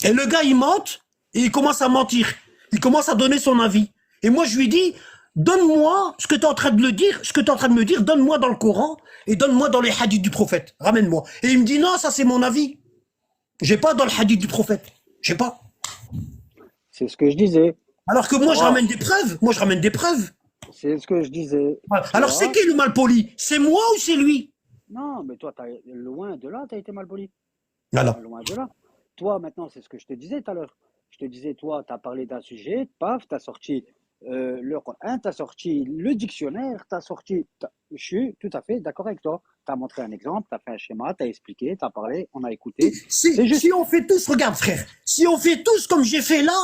Et le gars, il mente, et il commence à mentir. Il commence à donner son avis. Et moi, je lui dis, donne-moi ce que tu es en train de le dire, ce que tu es en train de me dire, donne-moi dans le Coran, et donne-moi dans les hadiths du prophète. Ramène-moi. Et il me dit, non, ça c'est mon avis. J'ai pas dans le hadith du prophète. J'ai pas. C'est ce que je disais. Alors que moi, je Moi, ramène des preuves. Moi, je ramène des preuves. c'est ce que je disais. Voilà. Alors, c'est Toi, qui le malpoli? C'est moi ou c'est lui? non, mais toi, loin de là, tu as été mal poli. Alors. Loin de là. Toi, maintenant, c'est ce que je te disais tout à l'heure. Je te disais, toi, tu as parlé d'un sujet, paf, tu as sorti le Coran, tu as sorti le dictionnaire, tu as sorti. Je suis tout à fait d'accord avec toi. Tu as montré un exemple, tu as fait un schéma, tu as expliqué, tu as parlé, on a écouté. C'est juste. Si on fait tous, regarde frère, si on fait tous comme j'ai fait là,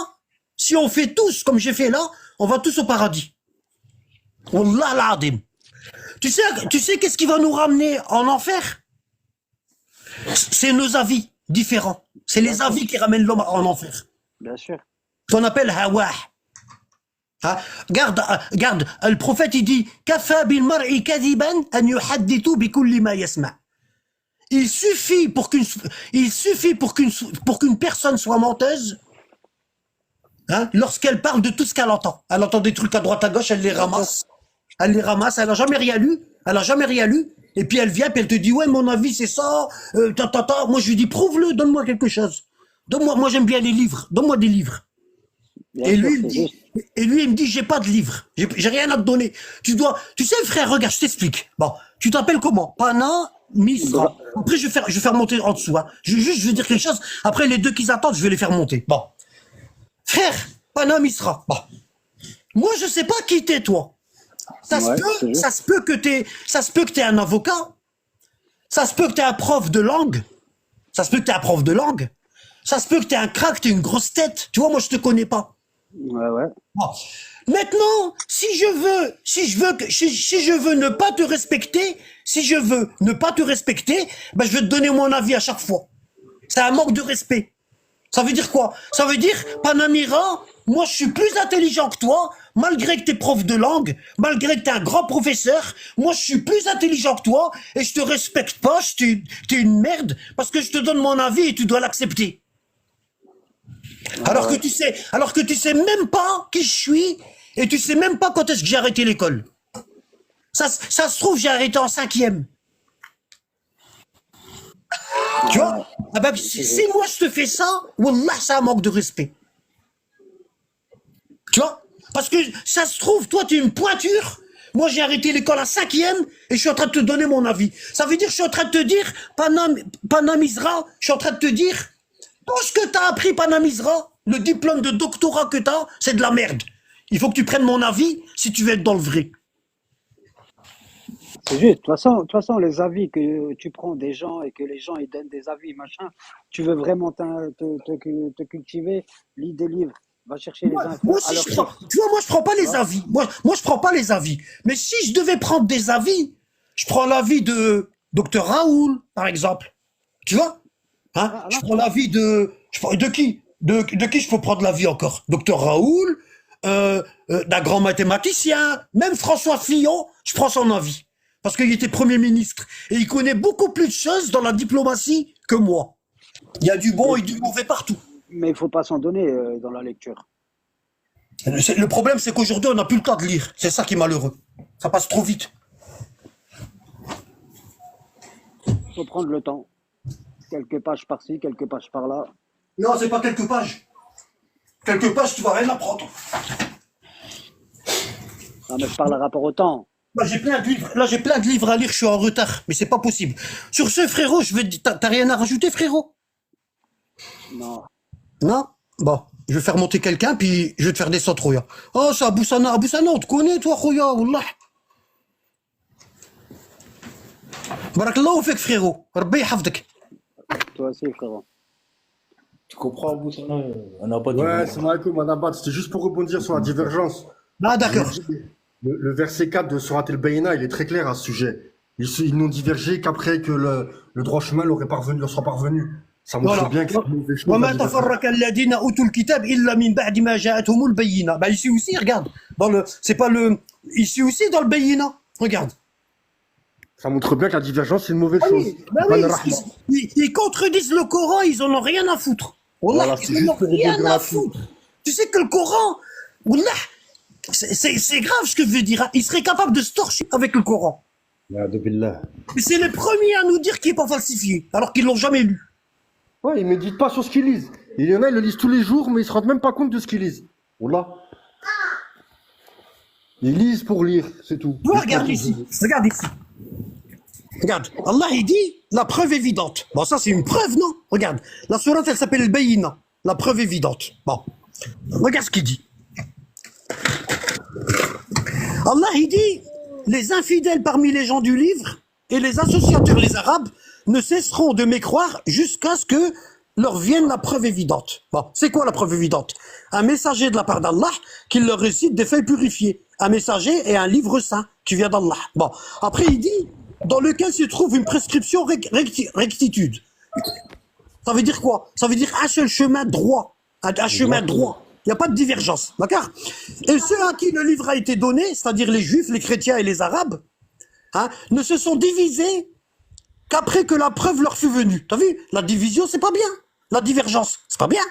on va tous au paradis. Wallah l'adim. tu sais qu'est-ce qui va nous ramener en enfer? C'est nos avis différents. C'est les avis qui ramènent l'homme en enfer. Bien sûr. Qu'on appelle hawah. Hein? Garde, le prophète il dit Kafa bil mar'i kadiban an yuhaddithu bi kulli ma yasma. Il suffit pour qu'une personne soit menteuse, hein, lorsqu'elle parle de tout ce qu'elle entend. Elle entend des trucs à droite à gauche, elle les ramasse. Elle n'a jamais rien lu. Et puis elle vient, puis elle te dit ouais, mon avis c'est ça. Moi je lui dis prouve-le, donne-moi quelque chose. Moi j'aime bien les livres. Donne-moi des livres. Bien Et sûr, lui, c'est juste. il me dit, j'ai pas de livre. J'ai rien à te donner. Tu sais, frère, regarde, je t'explique. Bon, tu t'appelles comment? Pana Misra. Après, je vais faire monter en dessous, hein. Je veux dire quelque chose. Après, les deux qui attendent, je vais les faire monter. Bon. Frère, Pana Misra. Bon. Moi, je sais pas qui t'es, toi. Ouais, c'est juste. Ça se peut que t'es un avocat. Ça se peut que t'es un prof de langue. Ça se peut que t'es un crack, t'es une grosse tête. Tu vois, moi, je te connais pas. Ouais. Bon. Maintenant, si je veux ne pas te respecter, ben je vais te donner mon avis à chaque fois. C'est un manque de respect. Ça veut dire quoi? Ça veut dire, Panamira, moi je suis plus intelligent que toi, malgré que t'es prof de langue, malgré que t'es un grand professeur, moi je suis plus intelligent que toi, et je te respecte pas, t'es une merde, parce que je te donne mon avis et tu dois l'accepter. Alors que tu sais même pas qui je suis et tu sais même pas quand est-ce que j'ai arrêté l'école. Ça se trouve, j'ai arrêté en 5e. Tu vois? Ah ben, si moi je te fais ça, wallah, c'est un manque de respect. Tu vois? Parce que ça se trouve, toi, tu es une pointure. Moi, j'ai arrêté l'école à 5e et je suis en train de te donner mon avis. Ça veut dire que je suis en train de te dire, Panam Isra, je suis en train de te dire, tout ce que t'as appris, Panam Isra, le diplôme de doctorat que t'as, c'est de la merde. Il faut que tu prennes mon avis si tu veux être dans le vrai. C'est juste. De toute façon, les avis que tu prends des gens et que les gens ils donnent des avis, machin, tu veux vraiment te cultiver, lis des livres, va chercher les infos Moi à aussi, leur je prends, chiffre. tu vois, moi, je prends pas Tu les vois? avis. Moi, je prends pas les avis. Mais si je devais prendre des avis, je prends l'avis de docteur Raoul, par exemple. Tu vois? Hein? Ah, Je là, prends l'avis de qui? De qui je peux prendre l'avis encore? Docteur Raoul, d'un grand mathématicien, même François Fillon, je prends son avis. Parce qu'il était Premier ministre. Et il connaît beaucoup plus de choses dans la diplomatie que moi. Il y a du bon et du mauvais partout. mais il faut pas s'en donner dans la lecture. Le problème, c'est qu'aujourd'hui, on n'a plus le temps de lire. C'est ça qui est malheureux. Ça passe trop vite. Faut prendre le temps. Quelques pages par-ci, quelques pages par-là. Non, c'est pas quelques pages. Quelques pages, tu vas rien apprendre. Non, mais je parle à rapport au temps. Là, j'ai plein de livres à lire, je suis en retard. Mais c'est pas possible. Sur ce, frérot, t'as rien à rajouter, frérot? Non. Non? Bon, je vais faire monter quelqu'un, puis je vais te faire descendre, Rouya. Oh, c'est Aboussana, on te connaît, toi, Rouya, wallah. Barakallahu fek, frérot. Rabbi yahfadek. Toi aussi, frérot. Tu comprends, Boussana? On n'a pas dit. Ouais, c'est vrai que Madame Bat, c'était juste pour rebondir sur la divergence. Ah, d'accord. Le verset 4 de Surat el-Bayna, il est très clair à ce sujet. Ils n'ont divergé qu'après que le droit chemin leur soit parvenu. Ça montre Voilà. bien que c'est une mauvaise chose. وما la divergence. تفرق الذين اوتوا الكتاب الا من بعد ما جاءتهم البينه. Bah ici aussi, regarde. C'est pas le ici aussi dans le bayina. Regarde. Ça montre bien que la divergence, c'est une mauvaise Ah chose. oui, bah Pas oui, le rahma. ils contredisent le Coran, ils en ont rien à foutre. Wallah, Voilà, c'est ils en juste ont pour rien rebondir à là-dessus. foutre. Tu sais que le Coran, wallah, c'est grave ce que je veux dire. Hein. Ils seraient capables de se torcher avec le Coran. Ya de billah. Mais c'est les premiers à nous dire qu'il n'est pas falsifié, alors qu'ils l'ont jamais lu. Ouais, ils méditent pas sur ce qu'ils lisent. Il y en a, ils le lisent tous les jours, mais ils se rendent même pas compte de ce qu'ils lisent. Wallah. Ils lisent pour lire, c'est tout. Toi, regarde ici. Regarde ici. Regarde. Allah, il dit la preuve évidente. Bon, ça, c'est une preuve, non? Regarde. La sourate, elle s'appelle le Bayina. La preuve évidente. Bon. Regarde ce qu'il dit. Allah, il dit les infidèles parmi les gens du livre et les associateurs, les arabes, ne cesseront de mécroire jusqu'à ce que leur vienne la preuve évidente. Bon, c'est quoi la preuve évidente? Un messager de la part d'Allah qui leur récite des faits purifiés. Un messager et un livre saint qui vient d'Allah. Bon, après il dit, dans lequel se trouve une prescription rectitude. Ça veut dire quoi? Ça veut dire un seul chemin droit, un chemin droit. Il n'y a pas de divergence, d'accord? Et ceux à qui le livre a été donné, c'est-à-dire les juifs, les chrétiens et les arabes, hein, ne se sont divisés qu'après que la preuve leur fut venue. T'as vu? La division, c'est pas bien. La divergence, c'est pas bien.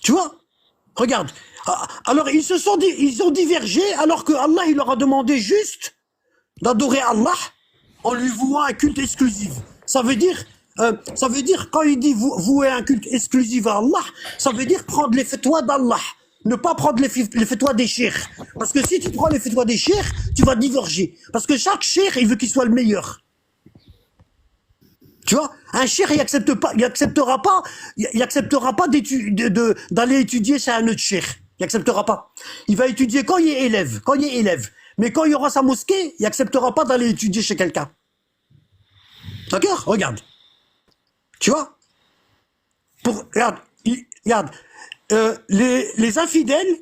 Tu vois? Regarde. Alors, ils ont divergé alors que Allah, il leur a demandé juste d'adorer Allah en lui vouant un culte exclusif. Ça veut dire, quand il dit vouer un culte exclusif à Allah, ça veut dire prendre les fatwas d'Allah. Ne pas prendre les fatwas des cheikhs. Parce que si tu prends les fatwas des cheikhs, tu vas diverger. Parce que chaque cheikh, il veut qu'il soit le meilleur. Tu vois, un cheikh, il acceptera pas d'aller étudier chez un autre cheikh. Il acceptera pas. Il va étudier quand il est élève. Mais quand il y aura sa mosquée, il acceptera pas d'aller étudier chez quelqu'un. D'accord? Regarde. Tu vois? Regarde. Les infidèles,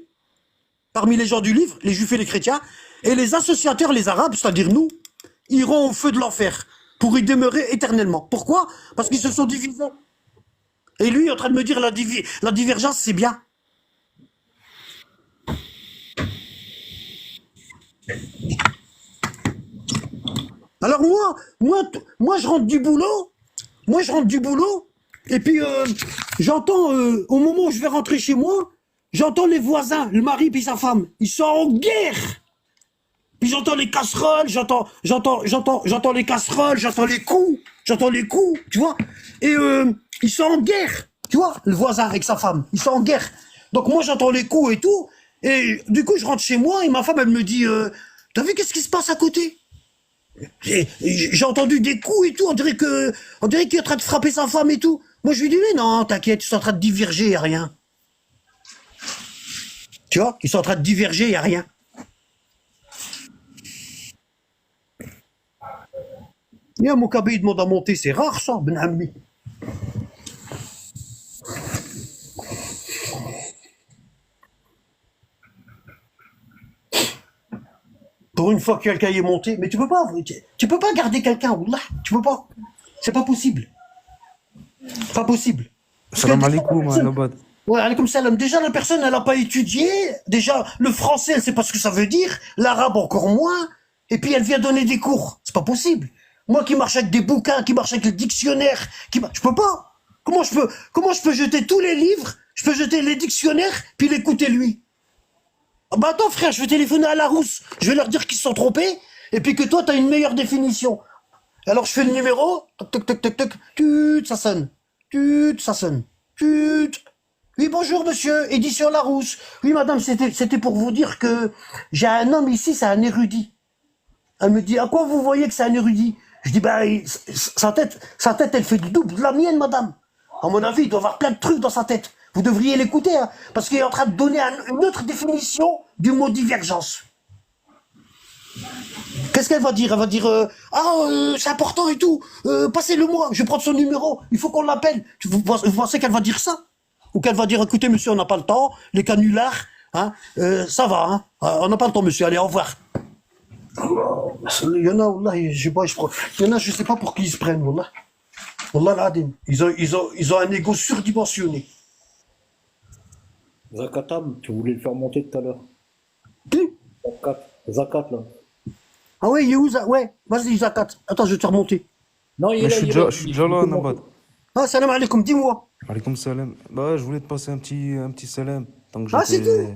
parmi les gens du livre, les juifs et les chrétiens, et les associateurs, les arabes, c'est-à-dire nous, iront au feu de l'enfer pour y demeurer éternellement. Pourquoi? Parce qu'ils se sont divisés. Et lui est en train de me dire la divergence, c'est bien. Alors moi je rentre du boulot, et puis j'entends, au moment où je vais rentrer chez moi, j'entends les voisins, le mari puis sa femme, ils sont en guerre. Puis j'entends les casseroles, j'entends les casseroles, j'entends les coups, tu vois. Et ils sont en guerre, tu vois, le voisin avec sa femme, ils sont en guerre. Donc moi j'entends les coups et tout, et du coup je rentre chez moi et ma femme elle me dit, t'as vu qu'est-ce qui se passe à côté? J'ai entendu des coups et tout, on dirait qu'il est en train de frapper sa femme et tout. Moi je lui dis mais non, t'inquiète, ils sont en train de diverger, y a rien. Tu vois, ils sont en train de diverger, y a rien. يا مكابي demande à monter, c'est rare ça, Ben Hammi. Pour une fois que quelqu'un y est monté, mais tu peux pas garder quelqu'un, Wallah, tu peux pas. C'est pas possible. Pas possible. Salam alaikum, Nabad. Ouais, alaykoum salam. Déjà, la personne, elle a pas étudié. Déjà, le français, elle sait pas ce que ça veut dire. L'arabe, encore moins. Et puis, elle vient donner des cours. C'est pas possible. Moi qui marche avec des bouquins, qui marche avec le dictionnaire, je peux pas. Comment je peux jeter tous les livres, je peux jeter les dictionnaires, puis l'écouter lui? Ah bah attends frère, je vais téléphoner à Larousse, je vais leur dire qu'ils se sont trompés, et puis que toi t'as une meilleure définition. Alors je fais le numéro, toc toc toc toc, tut, ça sonne, tut. Oui bonjour monsieur, édition Larousse. Oui madame, c'était pour vous dire que j'ai un homme ici, c'est un érudit. Elle me dit, à quoi vous voyez que c'est un érudit? Je dis, bah, sa tête, elle fait du double de la mienne, madame. À mon avis, il doit avoir plein de trucs dans sa tête. Vous devriez l'écouter, hein, parce qu'il est en train de donner une autre définition du mot divergence. Qu'est-ce qu'elle va dire? Elle va dire, c'est important et tout, passez-le-moi, je vais prendre son numéro, il faut qu'on l'appelle. Vous pensez qu'elle va dire ça? Ou qu'elle va dire, écoutez, monsieur, on n'a pas le temps, les canulars, hein, ça va, hein, on n'a pas le temps, monsieur, allez, au revoir. Il y en a, Wallah, je sais pas pour qui ils se prennent, Wallah. Wallah l'adin. Ils ont un ego surdimensionné. Zakatam, tu voulais le faire monter tout à l'heure. Qui? Zakat, là. Ah ouais, il est où, ouais, vas-y, Zakat. Attends, je vais te remonter. Non, il est Mais là, il est là. je suis déjà là, Nabad. Ah, salam alaikum, dis-moi. Alaikum salam. Bah, je voulais te passer un petit salam. Tant que Ah, c'est j'étais. tout?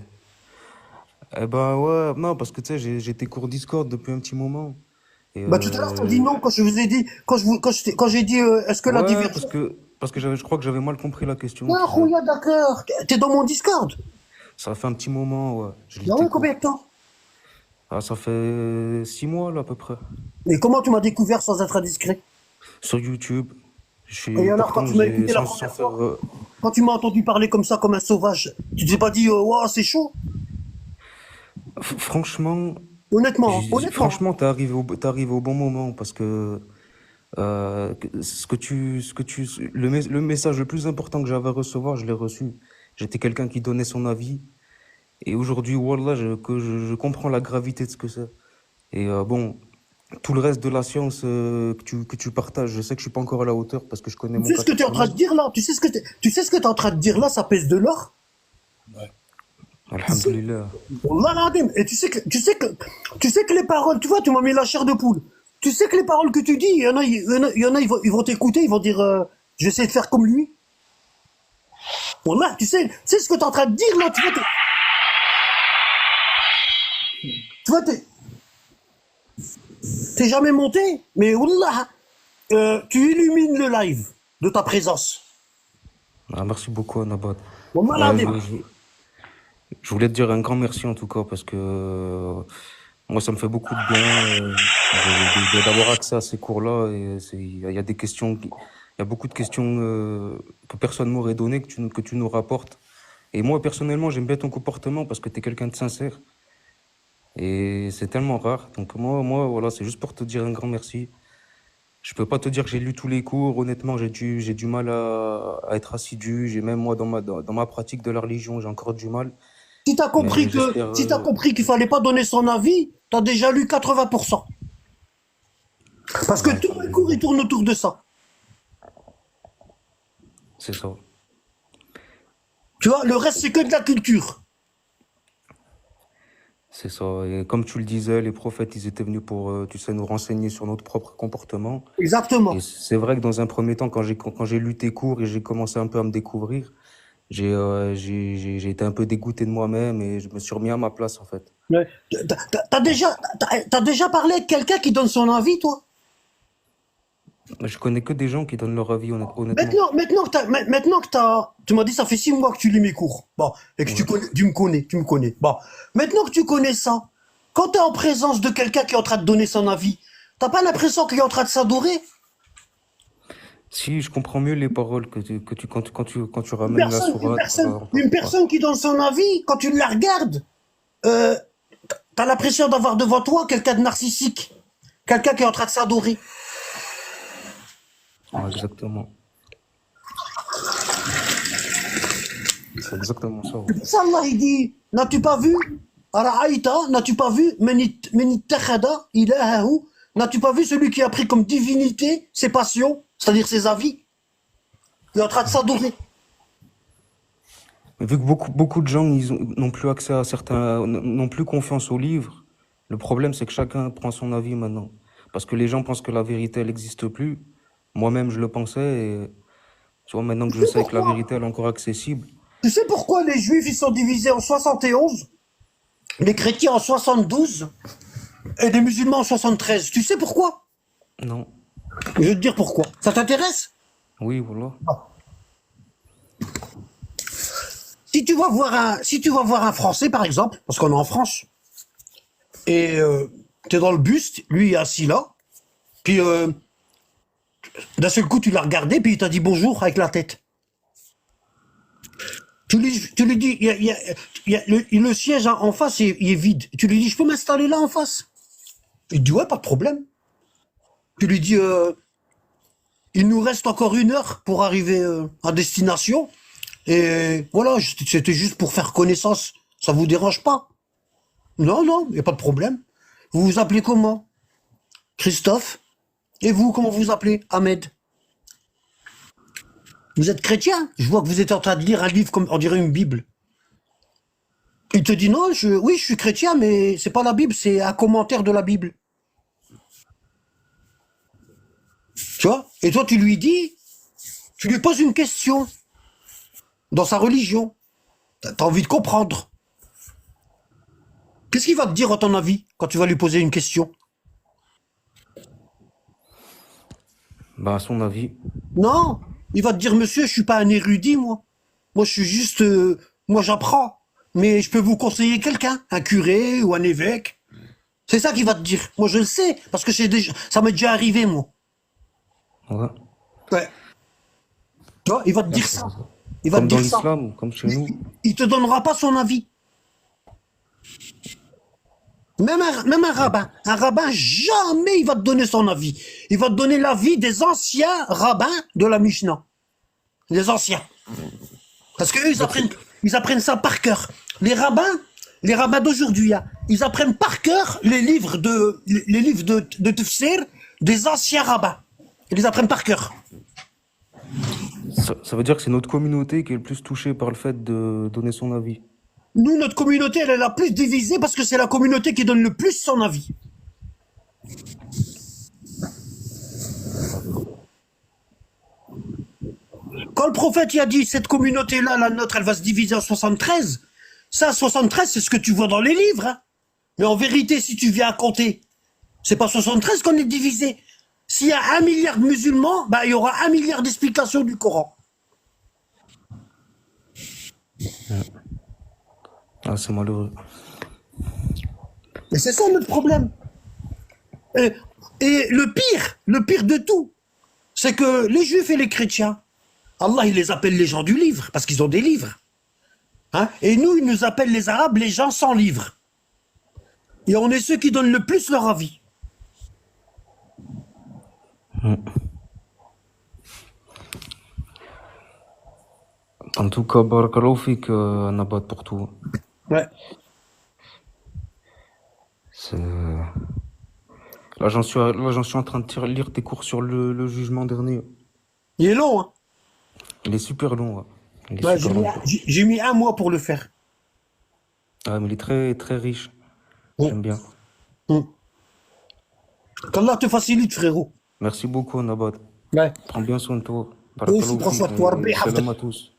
Eh bah, ouais, non, parce que tu sais, j'ai tes cours Discord depuis un petit moment. Et Bah, tout à l'heure, t'as dit non quand je vous ai dit, quand j'ai dit, est-ce que la ouais, divergence. parce que je crois que j'avais mal compris la question. Ah, tu sais. Rouya, d'accord. T'es dans mon Discord. Ça fait un petit moment, ouais. Je lis Ah tes ouais, cours. combien de temps? Ah, ça fait 6 mois, là, à peu près. Mais comment tu m'as découvert sans être indiscret? Sur YouTube. Et alors, quand Pourtant, tu m'as écouté la sans première faire. fois, quand tu m'as entendu parler comme ça, comme un sauvage, tu t'es pas dit, waouh, c'est chaud? Franchement, Honnêtement. franchement, t'es arrivé au bon moment parce que le message le plus important que j'avais à recevoir, je l'ai reçu. J'étais quelqu'un qui donnait son avis Et aujourd'hui, Wallah, je comprends la gravité de ce que c'est. Et bon, tout le reste de la science que tu partages, je sais que je suis pas encore à la hauteur parce que je connais Tu mon sais cas ce que tu es en train de personnel. dire là? Tu sais ce que tu es en train de dire là, ça pèse de l'or? Tu sais, Alhamdulillah. Wallah l'azim. Et tu sais que les paroles, tu vois, tu m'as mis la chair de poule. Tu sais que les paroles que tu dis, il y en a, ils vont t'écouter, ils vont dire, je vais essayer de faire comme lui. Wallah, tu sais ce que tu es en train de dire là, tu vois, t'es jamais monté, mais Wallah, tu illumines le live de ta présence. Ah, merci beaucoup, Anabat. Wallah Ouais, l'azim. je voulais te dire un grand merci en tout cas parce que moi ça me fait beaucoup de bien d'avoir accès à ces cours-là et il y a des questions, il y a beaucoup de questions que personne m'aurait donné que tu nous rapportes. Et moi personnellement j'aime bien ton comportement parce que tu es quelqu'un de sincère et c'est tellement rare. Donc moi voilà, c'est juste pour te dire un grand merci. Je peux pas te dire que j'ai lu tous les cours. Honnêtement, j'ai du mal à être assidu. J'ai même moi dans ma pratique de la religion, j'ai encore du mal. Mais j'espère. Si t'as compris qu'il fallait pas donner son avis, t'as déjà lu 80%. Parce que Ouais, tous les cours, ils tournent autour de ça. c'est ça. Tu vois, le reste, c'est que de la culture. C'est ça. Et comme tu le disais, les prophètes, ils étaient venus pour, tu sais, nous renseigner sur notre propre comportement. Et Exactement. c'est vrai que dans un premier temps, quand j'ai lu tes cours et j'ai commencé un peu à me découvrir, j'ai été un peu dégoûté de moi-même et je me suis remis à ma place, en fait. Ouais. T'as déjà parlé avec quelqu'un qui donne son avis, toi? Je connais que des gens qui donnent leur avis, honnêtement. Maintenant que tu m'as dit, ça fait 6 mois que tu lis mes cours. Bon, et que Ouais. tu me connais. Bon. Maintenant que tu connais ça, quand t'es en présence de quelqu'un qui est en train de donner son avis, t'as pas l'impression qu'il est en train de s'adorer? Si, je comprends mieux les paroles quand tu ramènes la sourate. Une personne qui donne son avis, quand tu la regardes, euh, t'as l'impression d'avoir devant toi quelqu'un de narcissique. Quelqu'un qui est en train de s'adorer. Ouais, exactement. C'est exactement ça. Ouais. Ça, Allah, il dit, n'as-tu pas vu? Ara'aïta, n'as-tu pas vu? Menittakhada, ilahahu, n'as-tu pas vu celui qui a pris comme divinité ses passions, c'est-à-dire ses avis? Il est en train de s'adorer. Mais vu que beaucoup de gens n'ont plus accès à n'ont plus confiance aux livres, le problème c'est que chacun prend son avis maintenant. Parce que les gens pensent que la vérité elle n'existe plus. Moi-même je le pensais et tu vois maintenant que Tu je sais sais que la pourquoi? vérité elle est encore accessible. Tu sais pourquoi les juifs ils sont divisés en 71, les chrétiens en 72 et les musulmans en 73? Tu sais pourquoi? Non. Je vais te dire pourquoi. Ça t'intéresse? Oui, voilà. Si tu vas voir un Français, par exemple, parce qu'on est en France, et t'es dans le bus, lui il est assis là, puis d'un seul coup tu l'as regardé, puis il t'a dit bonjour avec la tête. Tu lui dis, le siège en face, il est vide. Tu lui dis, je peux m'installer là en face? Il dit, ouais, pas de problème. Tu lui dis, il nous reste encore 1 heure pour arriver à destination. Et voilà, c'était juste pour faire connaissance. Ça vous dérange pas? Non, y a pas de problème. Vous vous appelez comment? Christophe. Et vous, comment vous appelez? Ahmed. Vous êtes chrétien? Je vois que vous êtes en train de lire un livre comme on dirait une Bible. Il te dit non, oui, je suis chrétien, mais c'est pas la Bible, c'est un commentaire de la Bible. Tu vois? Et toi, tu lui poses une question dans sa religion. T'as envie de comprendre. Qu'est-ce qu'il va te dire, à ton avis, quand tu vas lui poser une question? Bah, à son avis. Non, il va te dire, monsieur, je suis pas un érudit, moi. Moi, je suis juste, moi, j'apprends. Mais je peux vous conseiller quelqu'un, un curé ou un évêque. C'est ça qu'il va te dire. Moi, je le sais, parce que ça m'est déjà arrivé, moi. Ouais. Ouais. Tu vois, il va te dire ça. Il va te Comme dans dire ça. l'islam, comme chez nous. Il te donnera pas son avis. Même un rabbin, jamais il va te donner son avis. Il va te donner l'avis des anciens rabbins de la Mishnah. Les anciens. Parce qu'eux, ils apprennent ça par cœur. les rabbins d'aujourd'hui, hein, ils apprennent par cœur les livres de tafsir des anciens rabbins. Ils les apprennent par cœur. Ça veut dire que c'est notre communauté qui est le plus touchée par le fait de donner son avis. Nous, notre communauté, elle est la plus divisée parce que c'est la communauté qui donne le plus son avis. Quand le prophète y a dit cette communauté-là, la nôtre, elle va se diviser en 73, ça, 73, c'est ce que tu vois dans les livres. Hein. Mais en vérité, si tu viens à compter, c'est pas 73 qu'on est divisé. S'il y a 1 milliard de musulmans, bah, il y aura 1 milliard d'explications du Coran. Ah, c'est malheureux. Mais c'est ça notre problème. Et le pire de tout, c'est que les juifs et les chrétiens, Allah, il les appelle les gens du livre, parce qu'ils ont des livres. Hein? Et nous, il nous appelle les arabes les gens sans livre. Et on est ceux qui donnent le plus leur avis. En tout cas, barakallahu fik, Nabat, pour tout. Ouais. C'est... Là, j'en suis en train de lire tes cours sur le jugement dernier. Il est long, hein. Il est super long, ouais. Il est Ouais, super long. j'ai mis 1 mois pour le faire. Ah, mais il est très, très riche. J'aime bien. Qu'Allah te facilite, frérot. Merci beaucoup, Nabat. Ouais. Prends bien soin de toi. Toi aussi, prends soin de toi. Salam à tous.